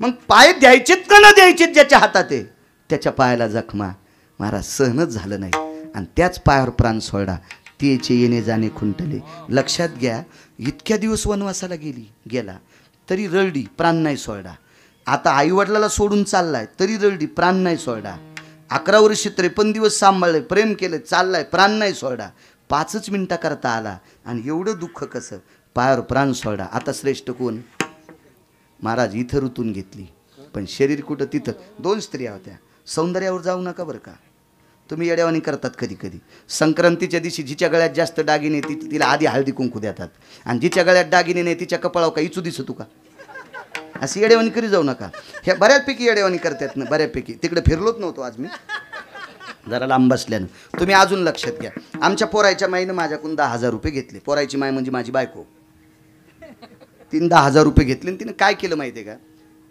मग पाय द्यायचेत का न द्यायचेत ज्याच्या हातात आहे त्याच्या पायाला जखमा महाराज सहनच झालं नाही आणि त्याच पायावर प्राण सोडा. तिचे येणे जाणे खुंटले. लक्षात घ्या, इतक्या दिवस वनवासाला गेला तरी रडली, प्राण नाही सोडा. आता आईवडिलाला सोडून चाललाय तरी रडली, प्राण नाही सोडा. 11 वर्ष 53 दिवस सांभाळले, प्रेम केलं, चाललाय, प्राण नाही सोडा. 5 मिनिटा करता आला आणि एवढं दुःख कसं, पायावर प्राण सोडा. आता श्रेष्ठ कोण महाराज. इथं ऋतून घेतली पण शरीर कुठं तिथं. 2 स्त्रिया होत्या. सौंदर्यावर जाऊ नका बरं का तुम्ही, येड्यावानी करतात कधी कधी. संक्रांतीच्या दिवशी जिच्या गळ्यात जास्त दागिने तिला आधी हळदी कुंकू देतात आणि जिच्या गळ्यात दागिने नाही तिच्या कपाळावर का इचू दिसू तुका. अशी येड्यावानी करी जाऊ नका. ह्या बऱ्यापैकी येड्यावानी करतात ना, बऱ्यापैकी. तिकडे फिरलोच नव्हतो आज मी, जरा लांब बसल्यानं. तुम्ही अजून लक्षात घ्या, आमच्या पोरायच्या माईनं माझ्याकडून 10,000 रुपये घेतले. पोरायची माय म्हणजे माझी बायको. तिने 10,000 रुपये घेतले आणि तिने काय केलं माहिती आहे का,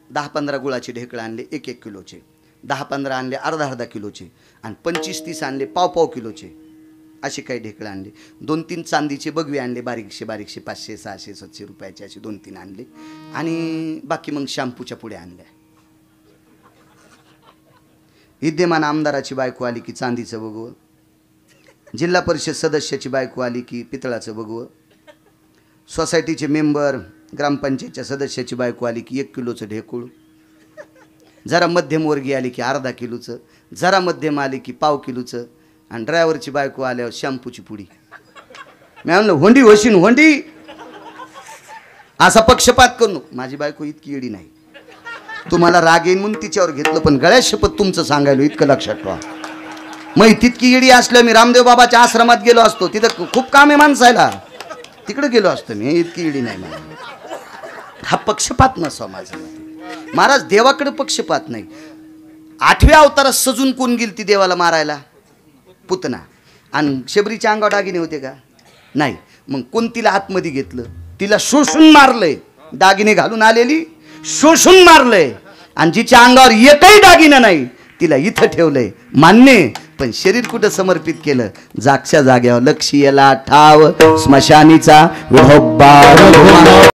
10-15 गुळाचे ढेकळं आणले 1-1 किलोचे, 10-15 आणले अर्धा किलोचे आणि 25-30 आणले पाव किलोचे. असे काही ढेकळं आणले. 2-3 चांदीचे बगवे आणले बारीकशे 500, 600, 700 रुपयाचे असे 2-3 आणले आणि बाकी मग शॅम्पूच्या पुड्या आणल्या. विद्यमान आमदाराची बायको आली की चांदीचं बघवं, जिल्हा परिषद सदस्याची बायको आली की पितळाचं बघवं, सोसायटीचे मेंबर ग्रामपंचायतच्या सदस्याची बायको आली की 1 किलोचं ढेकूळ, जरा मध्यमवर्गीय आली की अर्धा किलोचं, जरा मध्यम आली की पाव किलोचं आणि ड्रायव्हरची बायको आल्यावर शॅम्पूची पुडी. मी म्हणलं होंडी होशीन होंडी, असा पक्षपात करू. माझी बायको इतकी येडी नाही. तुम्हाला राग येईन म्हणून तिच्यावर घेतलं पण गळ्यात शपथ तुमचं सांगायलो इतकं लक्षात ठेवा. मग तितकी येडी असल्या मी रामदेव बाबाच्या आश्रमात गेलो असतो, तिथं खूप काम आहे माणसायला, तिकडे गेलो असतो मी. इतकी येडी नाही मला. हा पक्षपात नसावा माझा. महाराज देवाकडे पक्षपात नाही. 8व्या अवतारात सजून कोण गेली ती देवाला मारायला, पुतना. आणि शबरीच्या अंगावर दागिने होते का, नाही. मग कोण तिला आतमध्ये घेतलं, तिला शोषून मारलंय. दागिने घालून आलेली शोषून मारलंय आणि जिच्या अंगावर एकही दागिना नाही तिला इथं ठेवलंय. मान्य, पण शरीर कुठं समर्पित केलं, जागच्या जाग्यावर. लक्ष याला ठाव स्मशानीचा विठोबा.